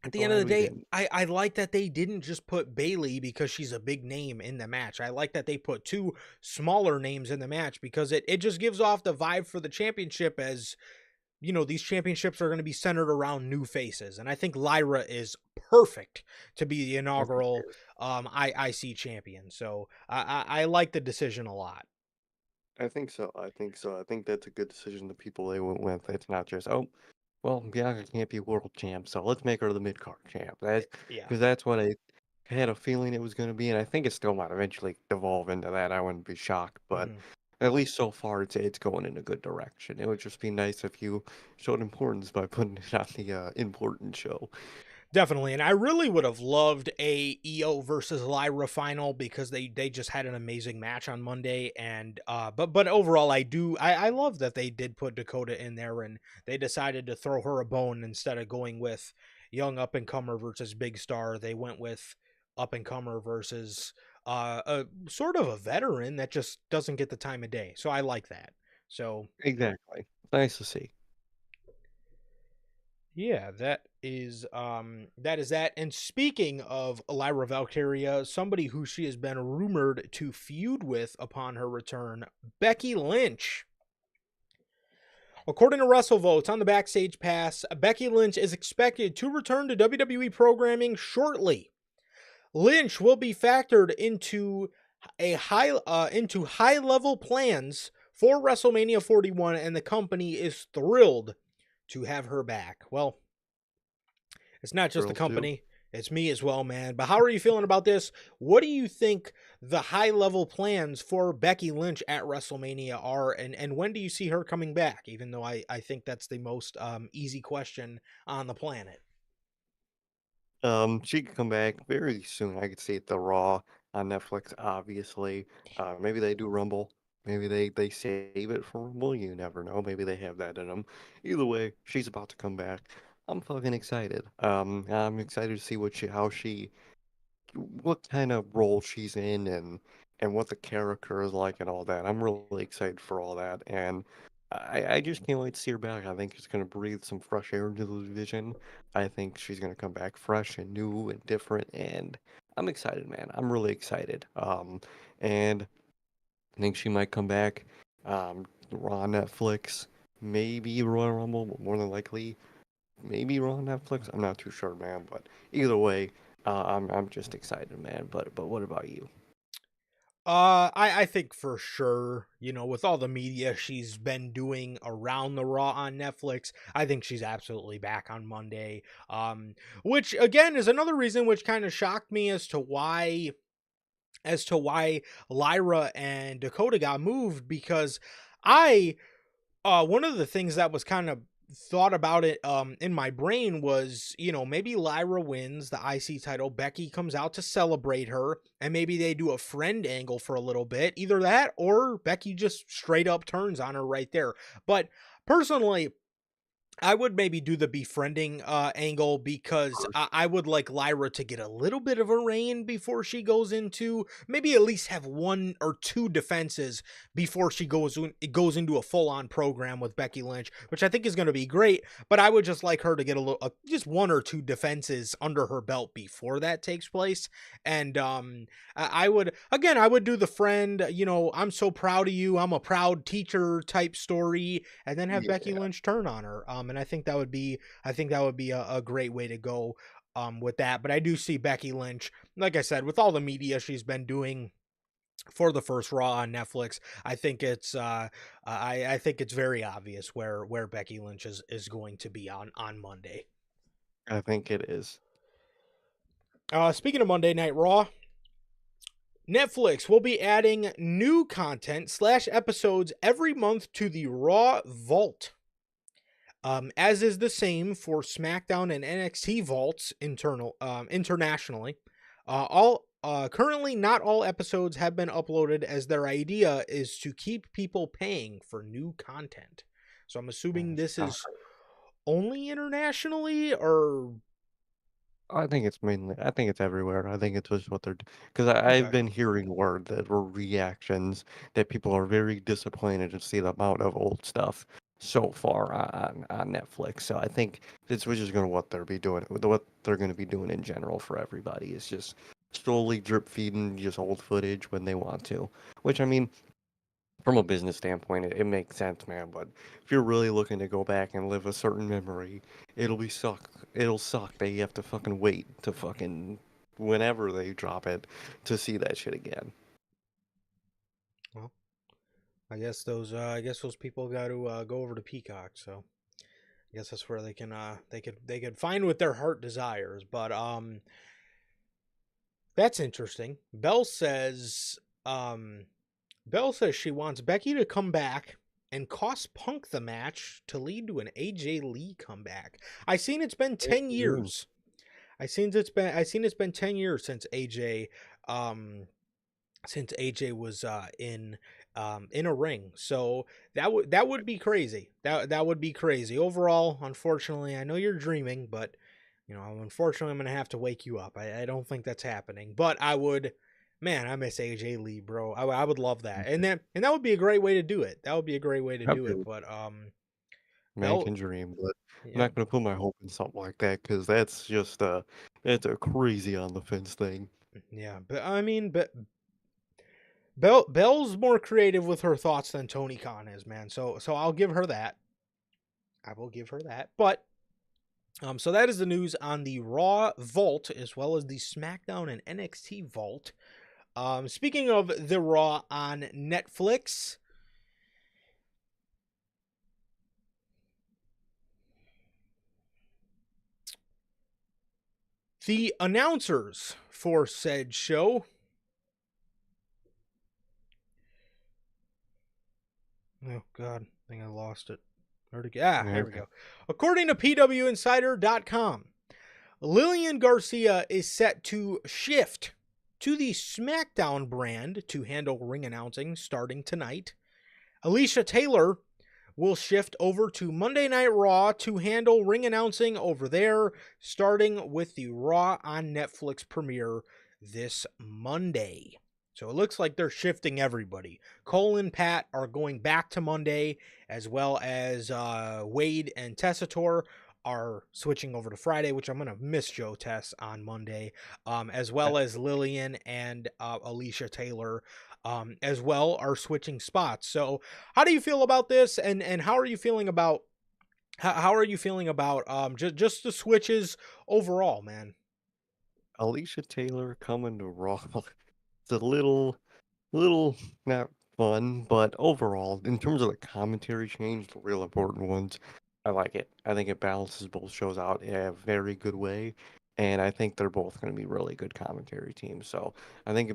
at I'm the end of glad the we day, didn't. I like that they didn't just put Bailey because she's a big name in the match. I like that they put two smaller names in the match because it just gives off the vibe for the championship as, you know, these championships are going to be centered around new faces. And I think Lyra is perfect to be the I think inaugural it is. IC champion. So I like the decision a lot. I think so. I think so. I think that's a good decision. The people they went with. It's not just well, Bianca can't be world champ, so let's make her the mid card champ. That's Yeah. because that's what I had a feeling it was going to be, and I think it still might eventually devolve into that. I wouldn't be shocked, but Mhm. at least so far, it's going in a good direction. It would just be nice if you showed importance by putting it on the important show. Definitely, and I really would have loved a EO versus Lyra final because they just had an amazing match on Monday, and but overall I love that they did put Dakota in there and they decided to throw her a bone instead of going with young up and comer versus big star. They went with up and comer versus a sort of a veteran that just doesn't get the time of day. So I like that. So Exactly. Nice to see. yeah, that is that. And speaking of Lyra Valkyria, somebody who she has been rumored to feud with upon her return, Becky Lynch. According to WrestleVotes on the Backstage Pass, Becky Lynch is expected to return to WWE programming shortly. Lynch will be factored into high level plans for WrestleMania 41, and the company is thrilled to have her back. Well, it's not just the Girls too. company, it's me as well, man. But how are you feeling about this? What do you think the high level plans for Becky Lynch at WrestleMania are? And when do you see her coming back? Even though I think that's the most easy question on the planet. She could come back very soon. I could see it the Raw on Netflix, obviously. Maybe they do Rumble. Maybe they save it for Rumble. You never know. Maybe they have that in them. Either way, she's about to come back. I'm fucking excited. I'm excited to see what kind of role she's in and what the character is like and all that. I'm really excited for all that, and I just can't wait to see her back. I think it's gonna breathe some fresh air into the division. I think she's gonna come back fresh and new and different, and I'm excited, man. I'm really excited. And I think she might come back. Raw on Netflix, maybe Royal Rumble, but more than likely maybe Raw on Netflix. I'm not too sure, man. But either way, I'm just excited, man. But what about you? I think for sure, you know, with all the media she's been doing around the Raw on Netflix, I think she's absolutely back on Monday. Which again is another reason which kind of shocked me as to why Lyra and Dakota got moved because I one of the things that was kind of thought about it in my brain was, you know, maybe Lyra wins the IC title, Becky comes out to celebrate her, and maybe they do a friend angle for a little bit. Either that or Becky just straight up turns on her right there. But personally, I would maybe do the befriending angle because First, I would like Lyra to get a little bit of a reign before she goes into maybe at least have one or two defenses before she goes into a full on program with Becky Lynch, which I think is going to be great. But I would just like her to get a little just one or two defenses under her belt before that takes place. And I would do the friend. You know, I'm so proud of you. I'm a proud teacher type story and then have Becky yeah, Lynch turn on her. And I think that would be a great way to go with that. But I do see Becky Lynch, like I said, with all the media she's been doing for the first Raw on Netflix, I think I think it's very obvious where Becky Lynch is going to be on Monday. I think it is. Speaking of Monday Night Raw, Netflix will be adding new content slash episodes every month to the Raw Vault. As is the same for SmackDown and NXT vaults internationally. All Currently, not all episodes have been uploaded, as their idea is to keep people paying for new content. So I'm assuming this Smart. is only internationally, or I think it's everywhere. I think it's just what they're because I've Okay. been hearing word that were reactions that people are very disappointed to see the amount of old stuff so far on Netflix. So I think it's which is going to what they're going to be doing in general for everybody is just slowly drip feeding just old footage when they want to. Which I mean, from a business standpoint, it makes sense, man. But if you're really looking to go back and live a certain memory, It'll suck that you have to fucking wait to fucking whenever they drop it to see that shit again. Well, I guess those people got to go over to Peacock. So I guess that's where they could find what their heart desires. But that's interesting. Bell says she wants Becky to come back and cost Punk the match to lead to an AJ Lee comeback. I seen it's been Thank 10 you. years. I seen it's been 10 years um since AJ was in a ring. So that would be crazy. That would be crazy. Overall, unfortunately, I know you're dreaming, but you know, unfortunately I'm going to have to wake you up. I don't think that's happening. But I would, man, I miss AJ Lee, bro. I would love that. And that would be a great way to do it. That would be a great way to I do it. do. But Man Bell can dream, but I'm yeah. not gonna put my hope in something like that because that's a crazy on the fence thing. Yeah, but I mean, but Bell's more creative with her thoughts than Tony Khan is, man. So I'll give her that. I will give her that. But so that is the news on the Raw Vault as well as the SmackDown and NXT Vault. Speaking of the Raw on Netflix, the announcers for said show. Oh God, I think I lost it. Where'd it go? Here we Okay. go. According to PWInsider.com, Lillian Garcia is set to shift to the SmackDown brand to handle ring announcing starting tonight. Alicia Taylor will shift over to Monday Night Raw to handle ring announcing over there, starting with the Raw on Netflix premiere this Monday. So it looks like they're shifting everybody. Cole and Pat are going back to Monday, as well as Wade and Tessitore are switching over to Friday, which I'm going to miss Joe Tess on Monday, as well as Lillian and Alicia Taylor as well are switching spots. So how do you feel about this? And how are you feeling about how are you feeling about just the switches overall, man? Alicia Taylor coming to Raw. It's a little not fun, but overall, in terms of the commentary change, the real important ones, I like it. I think it balances both shows out in a very good way, and I think they're both going to be really good commentary teams. So I think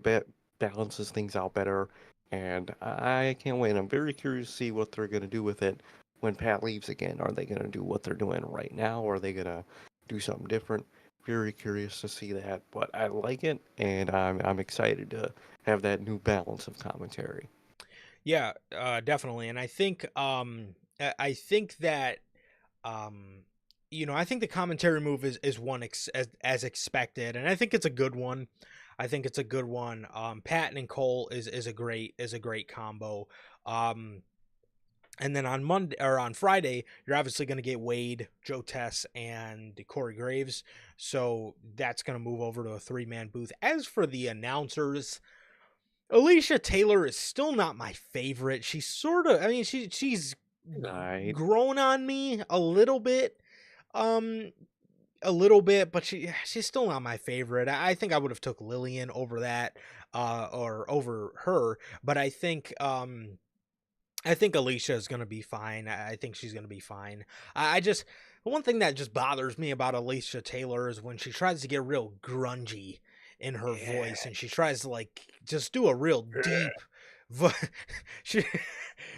balances things out better, and I can't wait. I'm very curious to see what they're going to do with it when Pat leaves again. Are they going to do what they're doing right now, or are they going to do something different? Very curious to see that, but I like it, and I'm excited to have that new balance of commentary. Yeah, definitely. And I think that um I think the commentary move is one as expected, and I think it's a good one. I think it's a good one. Patton and Cole is a great combo. Um And then on Monday or on Friday, you're obviously going to get Wade, Joe Tess, and Corey Graves. So that's going to move over to a 3-man booth. As for the announcers, Alicia Taylor is still not my favorite. She's sort of, I mean, she's Right. grown on me um, a little bit, but she's still not my favorite. I think I would have took Lillian over that, or over her. But I think Alicia is going to be fine. I think she's going to be fine. I just, the one thing that just bothers me about Alicia Taylor is when she tries to get real grungy in her Yeah. voice and she tries to like just do a real deep she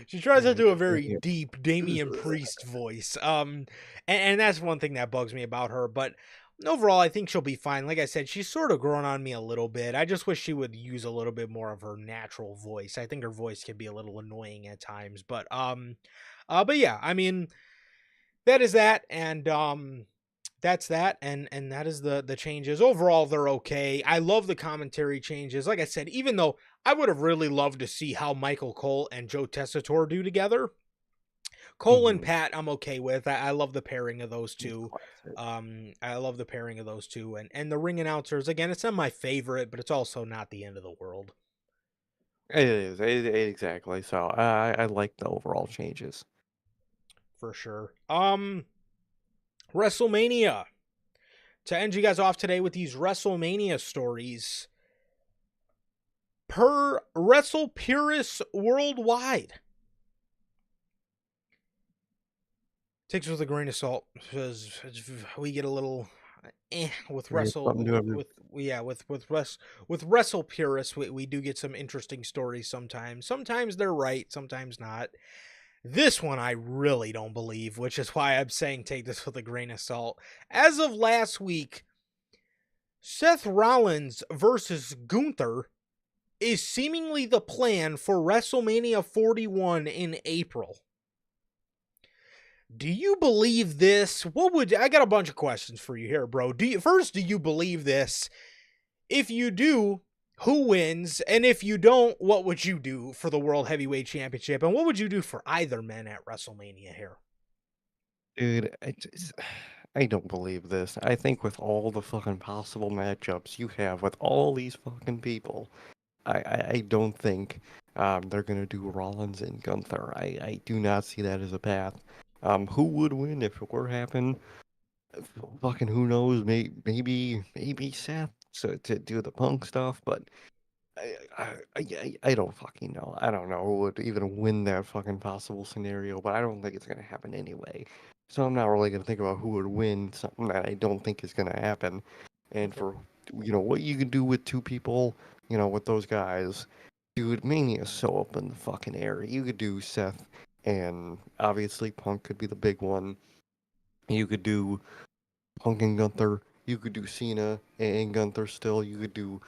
she tries to do a very deep Damian Priest voice. And that's one thing that bugs me about her, but overall I think she'll be fine. Like I said, she's sort of grown on me a little bit. I just wish she would use a little bit more of her natural voice. I think her voice can be a little annoying at times, but yeah, I mean, that is that, and that's that, and that is the changes. Overall, they're okay. I love the commentary changes. Like I said, even though I would have really loved to see how Michael Cole and Joe Tessitore do together. Cole and Mhm. Pat, I'm okay with. I love the pairing of those It's two. classic. I love the pairing of those two, and the ring announcers. Again, it's not my favorite, but it's also not the end of the world It is, exactly, so I like the overall changes. for sure. WrestleMania. To end you guys off today with these WrestleMania stories, per Wrestle Purists worldwide. Takes with a grain of salt because we get a little with We have something to every with Wrestle Purists. We do get some interesting stories sometimes. Sometimes they're right, sometimes not. This one I really don't believe, which is why I'm saying take this with a grain of salt. As of last week, Seth Rollins versus Gunther is seemingly the plan for WrestleMania 41 in April. Do you believe this? I got a bunch of questions for you here, bro. Do you believe this? If you do, who wins? And if you don't, what would you do for the World Heavyweight Championship? And what would you do for either men at WrestleMania here? dude, I don't believe this. I think with all the fucking possible matchups you have with all these fucking people, I don't think they're gonna do Rollins and Gunther. I do not see that as a path. Who would win if it were happen? Fucking who knows? Maybe Seth to do the Punk stuff, but I don't fucking know. I don't know who would even win that fucking possible scenario, but I don't think it's gonna happen anyway. So I'm not really gonna think about who would win something that I don't think is gonna happen. And Okay. for what you can do with two people, with those guys, dude, Mania is so up in the fucking air. You could do Seth, and obviously Punk could be the big one. You could do Punk and Gunther. You could do Cena and Gunther still. You could do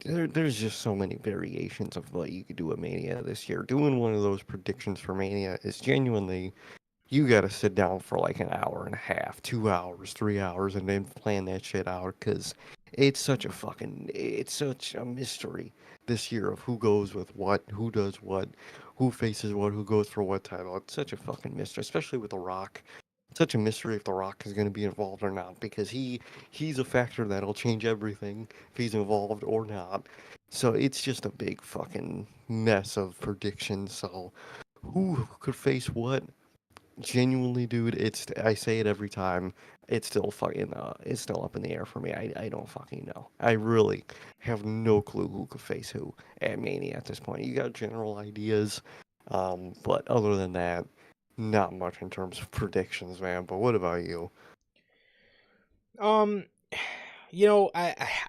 there's just so many variations of what you could do at Mania this year. Doing one of those predictions for Mania is genuinely, you gotta sit down for like an hour and a half, 2 hours, 3 hours, and then plan that shit out because it's such a mystery this year of who goes with what, who does what, who faces what, who goes for what title. It's such a fucking mystery, especially with The Rock. It's such a mystery if The Rock is going to be involved or not because he's a factor that'll change everything if he's involved or not. So it's just a big fucking mess of predictions. So who could face what? Genuinely, dude, I say it every time. It's still up in the air for me. I don't fucking know. I really have no clue who could face who at Mania at this point. You got general ideas, but other than that, not much in terms of predictions, man. But what about you? Um,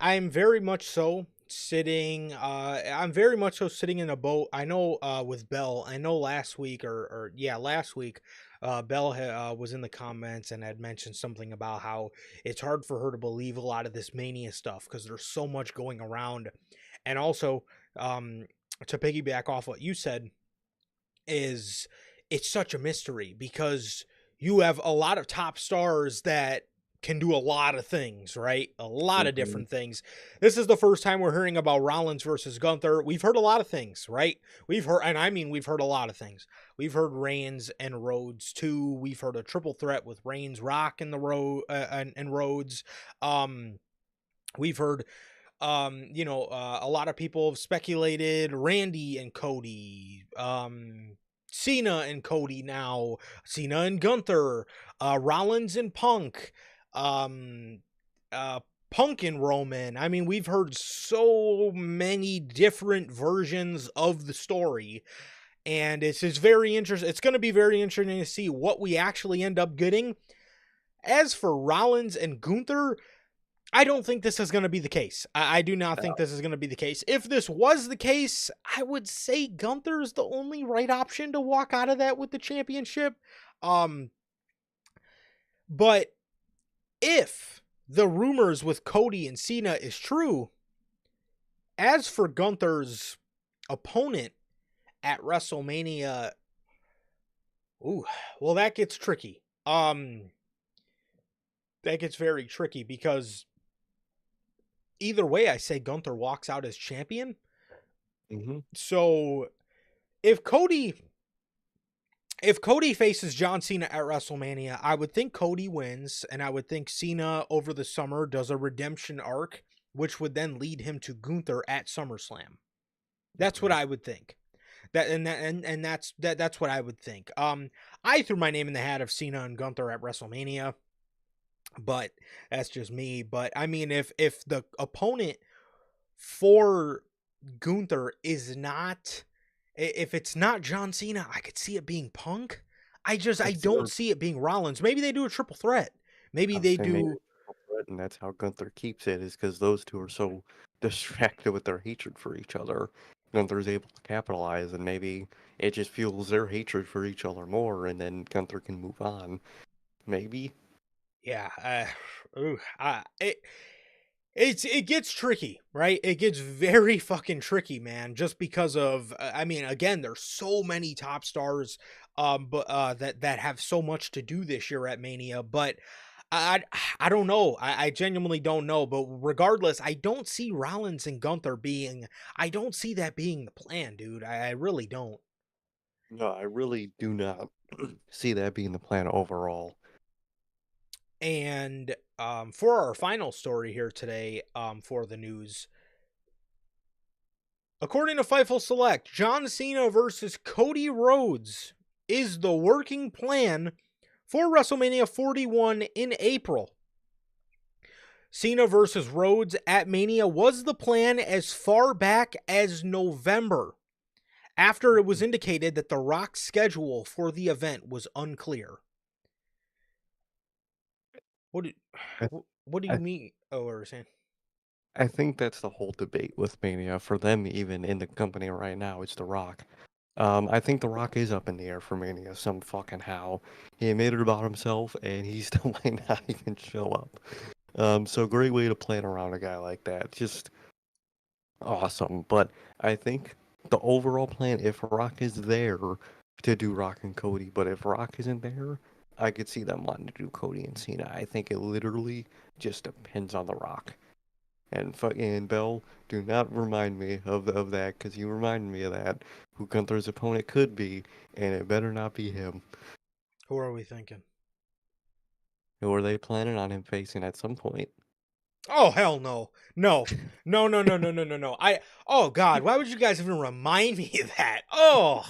I'm very much so sitting. I'm very much so sitting in a boat. I know. With Bell, I know last week or yeah, last week, Bell was in the comments and had mentioned something about how it's hard for her to believe a lot of this Mania stuff because there's so much going around, and also, um, to piggyback off what you said is it's such a mystery because you have a lot of top stars that can do a lot of things, right? A lot of Mhm. different things. This is the first time we're hearing about Rollins versus Gunther. We've heard a lot of things, right? We've heard, and I mean, we've heard a lot of things. We've heard Reigns and Rhodes too. We've heard a triple threat with Reigns, Rock, and the road and Rhodes. Um, we've heard a lot of people have speculated Randy and Cody, Cena and Cody now, Cena and Gunther, Rollins and Punk, um, uh, Punk and Roman. I mean, we've heard so many different versions of the story, and it's very interesting. It's going to be very interesting to see what we actually end up getting. As for Rollins and Gunther, I don't think this is going to be the case. I do not think Uh, this is going to be the case. If this was the case, I would say Gunther's the only right option to walk out of that with the championship. Um, but if the rumors with Cody and Cena is true, as for Gunther's opponent at WrestleMania, ooh, well, that gets tricky. that gets very tricky because either way, I say Gunther walks out as champion. Hmm. So if Cody if Cody faces John Cena at WrestleMania, I would think Cody wins, and I would think Cena over the summer does a redemption arc, which would then lead him to Gunther at SummerSlam. That's what Okay. I would think. That's what I would think. I threw my name in the hat of Cena and Gunther at WrestleMania, but that's just me. But I mean, if the opponent for Gunther is not, if it's not John Cena, I could see it being Punk. I It's don't or see it being Rollins. Maybe they do a triple threat. Maybe I would they say maybe do. and that's how Gunther keeps it is because those two are so distracted with their hatred for each other. Gunther's able to capitalize, and maybe it just fuels their hatred for each other more, and then Gunther can move on. Maybe. Yeah. It gets tricky, right? It gets very fucking tricky, man. Just because of, I mean, again, there's so many top stars, but that have so much to do this year at Mania. But I don't know. I genuinely don't know. But regardless, I don't see Rollins and Gunther being. I don't see that being the plan, dude. I really don't. No, I really do not see that being the plan overall. And for our final story here today, for the news, according to Fightful Select, John Cena versus Cody Rhodes is the working plan for WrestleMania 41 in April. Cena versus Rhodes at Mania was the plan as far back as November, after it was indicated that The Rock's schedule for the event was unclear. What do, I, what do you I, mean? Oh, what were you saying? I think that's the whole debate with Mania for them, even in the company right now. It's The Rock. I think The Rock is up in the air for Mania some fucking how. He admitted about himself, and he still might not even show up. So great way to plan around a guy like that. Just awesome. But I think the overall plan, if Rock is there to do Rock and Cody, but if Rock isn't there, I could see them wanting to do Cody and Cena. I think it literally just depends on The Rock. And fucking Bell, do not remind me of that, because you reminded me of that, who Gunther's opponent could be, and it better not be him. Who are we thinking? Who are they planning on him facing at some point? Oh hell no. No. No, no, no, no, no, no, no. Oh god, why would you guys even remind me of that? Oh,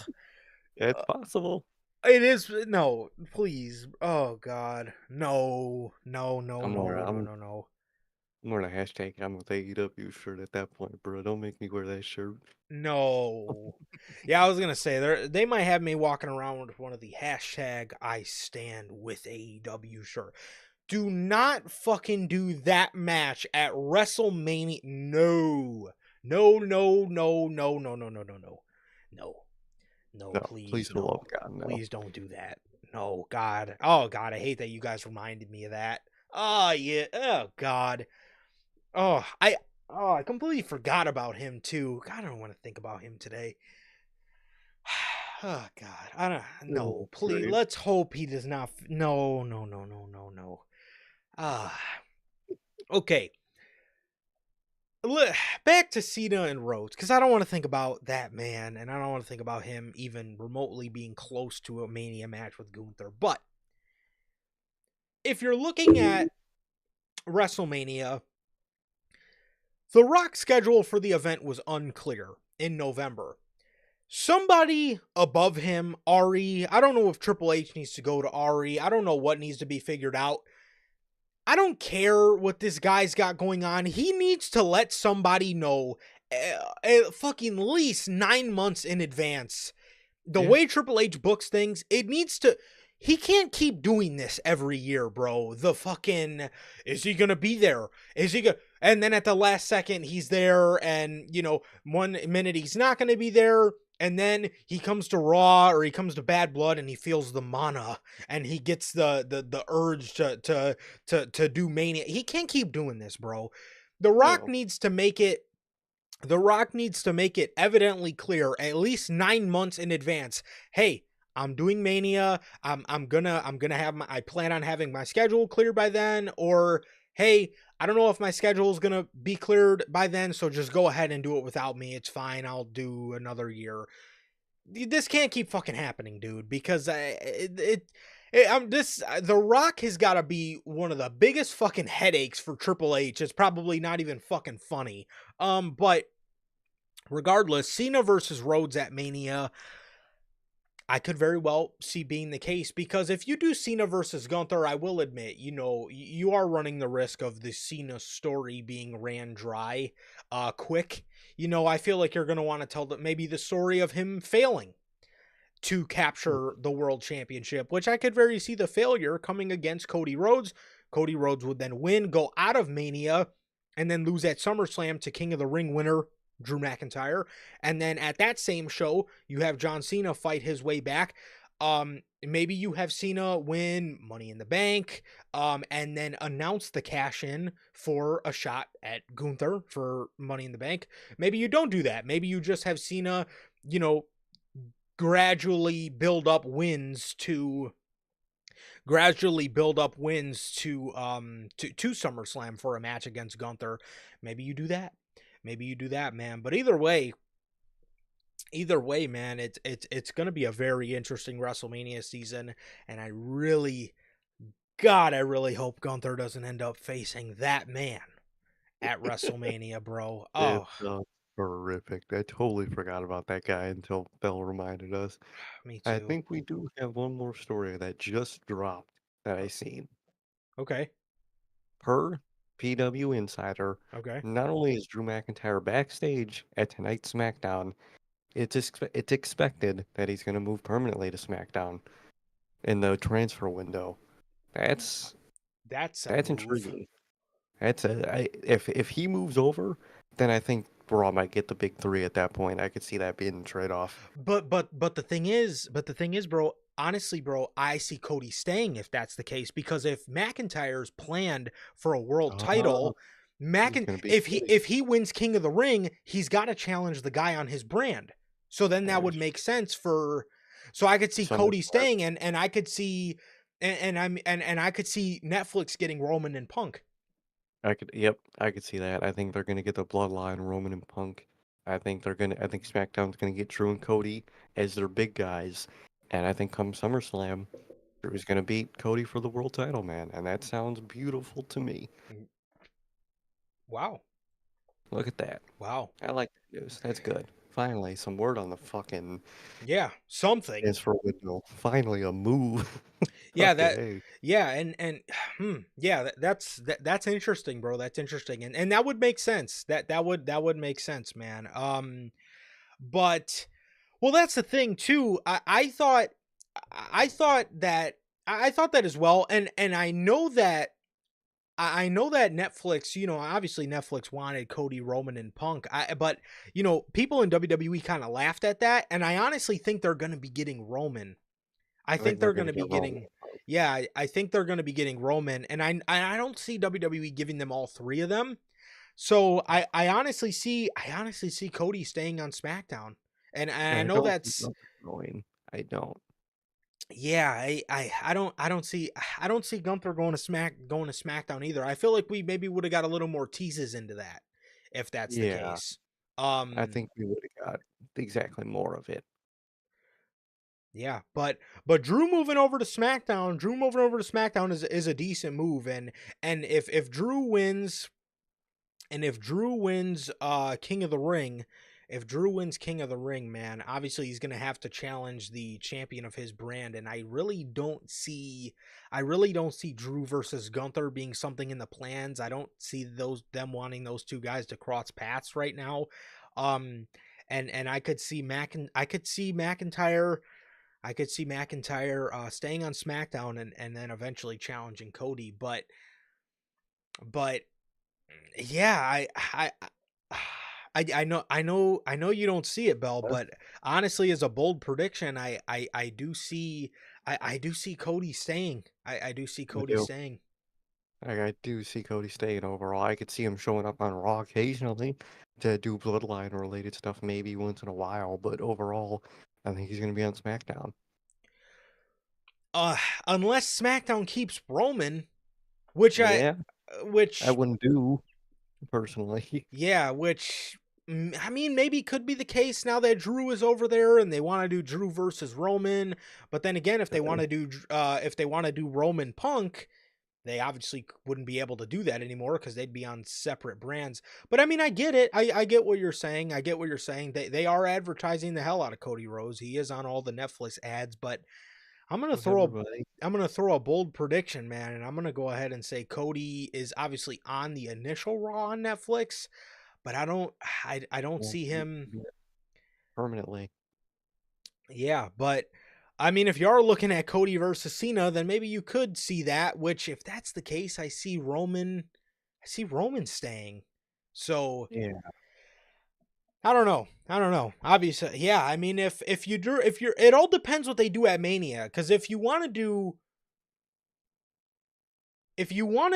It's possible. it is no, please. Oh god. No. No, no, I'm no, more, no, no, I'm, no, no. I'm more the hashtag I'm with AEW shirt at that point, bro. Don't make me wear that shirt. No. Yeah, I was gonna say they might have me walking around with one of the hashtag I stand with AEW shirt. Do not fucking do that match at WrestleMania. No. No, no, no, no, no, no, no, no, no. No. No, No, please, please, for the love no. of God, no. Please don't do that. No, God. Oh, God, I hate that you guys reminded me of that. Oh, yeah. Oh, God. Oh, I completely forgot about him, too. God, I don't want to think about him today. Oh, God. I don't, no, Oh, please. great. Let's hope he does not. No, no, no, no, no, no. Ah, okay. Back to Cena and Rhodes, because I don't want to think about that man, and I don't want to think about him even remotely being close to a Mania match with Gunther. But if you're looking at WrestleMania, the Rock schedule for the event was unclear in November. Somebody above him, Ari, I don't know if Triple H needs to go to Ari. I don't know what needs to be figured out. I don't care what this guy's got going on. He needs to let somebody know fucking least 9 months in advance. The Yeah, way Triple H books things, it needs to. He can't keep doing this every year, bro. The fucking. Is he gonna be there? Is he gonna. And then at the last second, he's there, and, 1 minute he's not gonna be there. And then he comes to Raw or he comes to Bad Blood and he feels the mana and he gets the urge to do Mania. He can't keep doing this, bro. The Rock no. needs to make it The Rock needs to make it evidently clear at least 9 months in advance. Hey, I'm doing Mania. I'm gonna have my, I plan on having my schedule cleared by then, or hey, I don't know if my schedule is gonna be cleared by then, so just go ahead and do it without me. It's fine. I'll do another year. This can't keep fucking happening, dude, because The Rock has got to be one of the biggest fucking headaches for Triple H. It's probably not even fucking funny. But regardless, Cena versus Rhodes at Mania, I could very well see being the case, because if you do Cena versus Gunther, I will admit, you are running the risk of the Cena story being ran dry, quick. I feel like you're going to want to tell maybe the story of him failing to capture the world championship, which I could very see the failure coming against Cody Rhodes. Cody Rhodes would then win, go out of Mania, and then lose at SummerSlam to King of the Ring winner Drew McIntyre. And then at that same show, you have John Cena fight his way back. Maybe you have Cena win Money in the Bank, and then announce the cash in for a shot at Gunther for Money in the Bank. Maybe you don't do that. Maybe you just have Cena, you know, gradually build up wins to SummerSlam for a match against Gunther. Maybe you do that. Maybe you do that, man. But either way, man, it's going to be a very interesting WrestleMania season, and I really hope Gunther doesn't end up facing that man at WrestleMania, bro. It's Oh, horrific. I totally forgot about that guy until Bell reminded us. me I too. think we do have one more story that just dropped that I seen. Okay. Per PW Insider, Okay. not only is Drew McIntyre backstage at tonight's SmackDown, it's expected that he's going to move permanently to SmackDown in the transfer window. That's That's a that's move. intriguing. If he moves over, then I think Raw might get the big three at that point. I could see that being a trade-off. But the thing is, bro, honestly, bro, I see Cody staying if that's the case, because if McIntyre's planned for a world Oh, title, he's gonna be if he Cody. if he wins King of the Ring, he's got to challenge the guy on his brand. So then that would There's make sense for so I could see Cody SummerSlam. staying, and I could see and I could see Netflix getting Roman and Punk. Yep, I could see that. I think they're gonna get the Bloodline, Roman and Punk. I think SmackDown's gonna get Drew and Cody as their big guys, and I think come SummerSlam, Drew's gonna beat Cody for the world title, man, and that sounds beautiful to me. Mm, wow. Look at that. Wow. I like that news. That's good. Finally, some word on the fucking Yeah, something. transfer window. Finally, a move. Yeah, Fucking that A. yeah, and yeah, that's interesting, bro. That's interesting. And that would make sense. That would make sense, man. But well, that's the thing too. I thought that as well, and I know that Netflix, obviously Netflix wanted Cody, Roman, and Punk. But people in WWE kind of laughed at that, and I honestly think they're going to be getting Roman. I I think think they're they're going gonna to be get Roman. getting, yeah, I think they're going to be getting Roman, and I don't see WWE giving them all three of them. So I honestly see Cody staying on SmackDown, and I I know don't see that's, Gunther going. I don't. yeah, I don't see Gunther going to SmackDown either. I feel like we maybe would have got a little more teases into that if that's the Yeah, case. I Um, think we would have got exactly more of it. yeah, but Drew moving over to SmackDown is a decent move, and if Drew wins, King of the Ring, if Drew wins King of the Ring, man, obviously he's gonna have to challenge the champion of his brand, and I really don't see Drew versus Gunther being something in the plans. I don't see them wanting those two guys to cross paths right now. Um, and I could see McIntyre staying on SmackDown, and then eventually challenging Cody. But yeah, I know you don't see it, Bell, Huh? but honestly, as a bold prediction, I do see Cody staying. I do see I Cody do. staying. I do see Cody staying overall. I could see him showing up on Raw occasionally to do Bloodline related stuff maybe once in a while, but overall, I think he's gonna be on SmackDown. Unless SmackDown keeps Roman, which Yeah, I which wouldn't do personally. yeah, which I mean, maybe could be the case now that Drew is over there and they want to do Drew versus Roman. But then again, if they want to do Roman Punk, they obviously wouldn't be able to do that anymore because they'd be on separate brands. But I mean, I get it. I get what you're saying. I get what you're saying. They are advertising the hell out of Cody Rhodes. He is on all the Netflix ads. But I'm gonna With throw everybody. I'm gonna throw a bold prediction, man, and I'm gonna go ahead and say Cody is obviously on the initial Raw on Netflix, but I don't Won't see him. be permanently. Yeah, but I mean, if you are looking at Cody versus Cena, then maybe you could see that. Which, if that's the case, I see Roman. I see Roman staying. So Yeah. I don't know. I don't know. Obviously, yeah. I mean, if you're, it all depends what they do at Mania. Because if you want to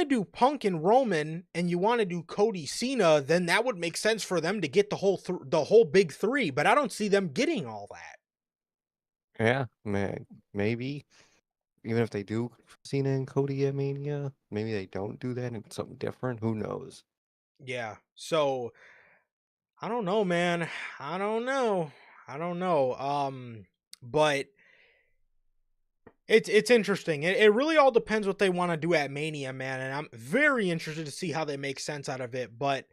do Punk and Roman and you want to do Cody Cena, then that would make sense for them to get the whole big three. But I don't see them getting all that. Yeah, man. Maybe even if they do Cena and Cody at Mania, maybe they don't do that and it's something different. Who knows? Yeah. So I don't know, man. I don't know. I don't know. But it's interesting. It really all depends what they want to do at Mania, man. And I'm very interested to see how they make sense out of it. But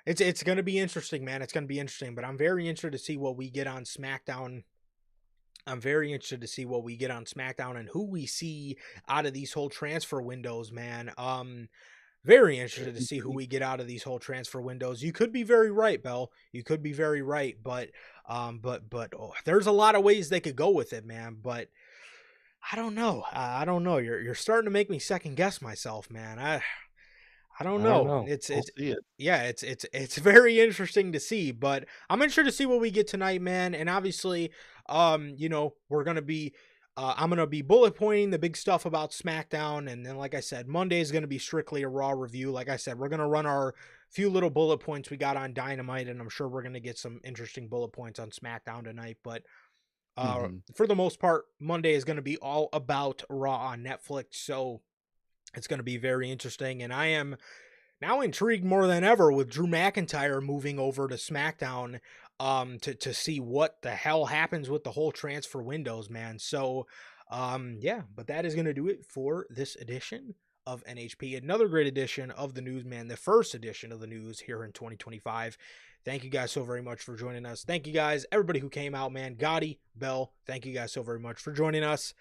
it's gonna be interesting, man. It's gonna be interesting. But I'm very interested to see what we get on SmackDown. I'm very interested to see what we get on SmackDown and who we see out of these whole transfer windows, man. Very interested to see who we get out of these whole transfer windows. You could be very right, Bell. You could be very right, but there's a lot of ways they could go with it, man. But I don't know. I don't know. You're starting to make me second guess myself, man. I don't I don't know. know. It's We'll it's see it. yeah, it's very interesting to see, but I'm interested to see what we get tonight, man. And obviously, we're gonna be I'm gonna be bullet pointing the big stuff about SmackDown, and then like I said, Monday is gonna be strictly a Raw review. Like I said, we're gonna run our few little bullet points we got on Dynamite, and I'm sure we're gonna get some interesting bullet points on SmackDown tonight. But Hmm. for the most part, Monday is gonna be all about Raw on Netflix, so it's gonna be very interesting, and I am now intrigued more than ever with Drew McIntyre moving over to SmackDown to see what the hell happens with the whole transfer windows, man. So yeah, but that is going to do it for this edition of NHP. Another great edition of the news, man. The first edition of the news here in 2025. Thank you guys so very much for joining us. Thank you guys, everybody who came out, man. Gotti, Bell, thank you guys so very much for joining us.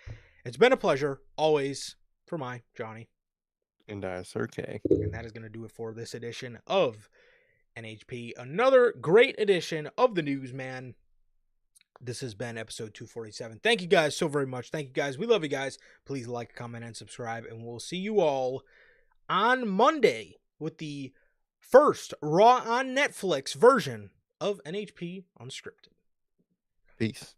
It's been a pleasure, always, for my Johnny. And Sir K. And that is going to do it for this edition of NHP. Another great edition of the Newsman. This has been episode 247. Thank you guys so very much. Thank you guys. We love you guys. Please like, comment, and subscribe. And we'll see you all on Monday with the first Raw on Netflix version of NHP Unscripted. Peace.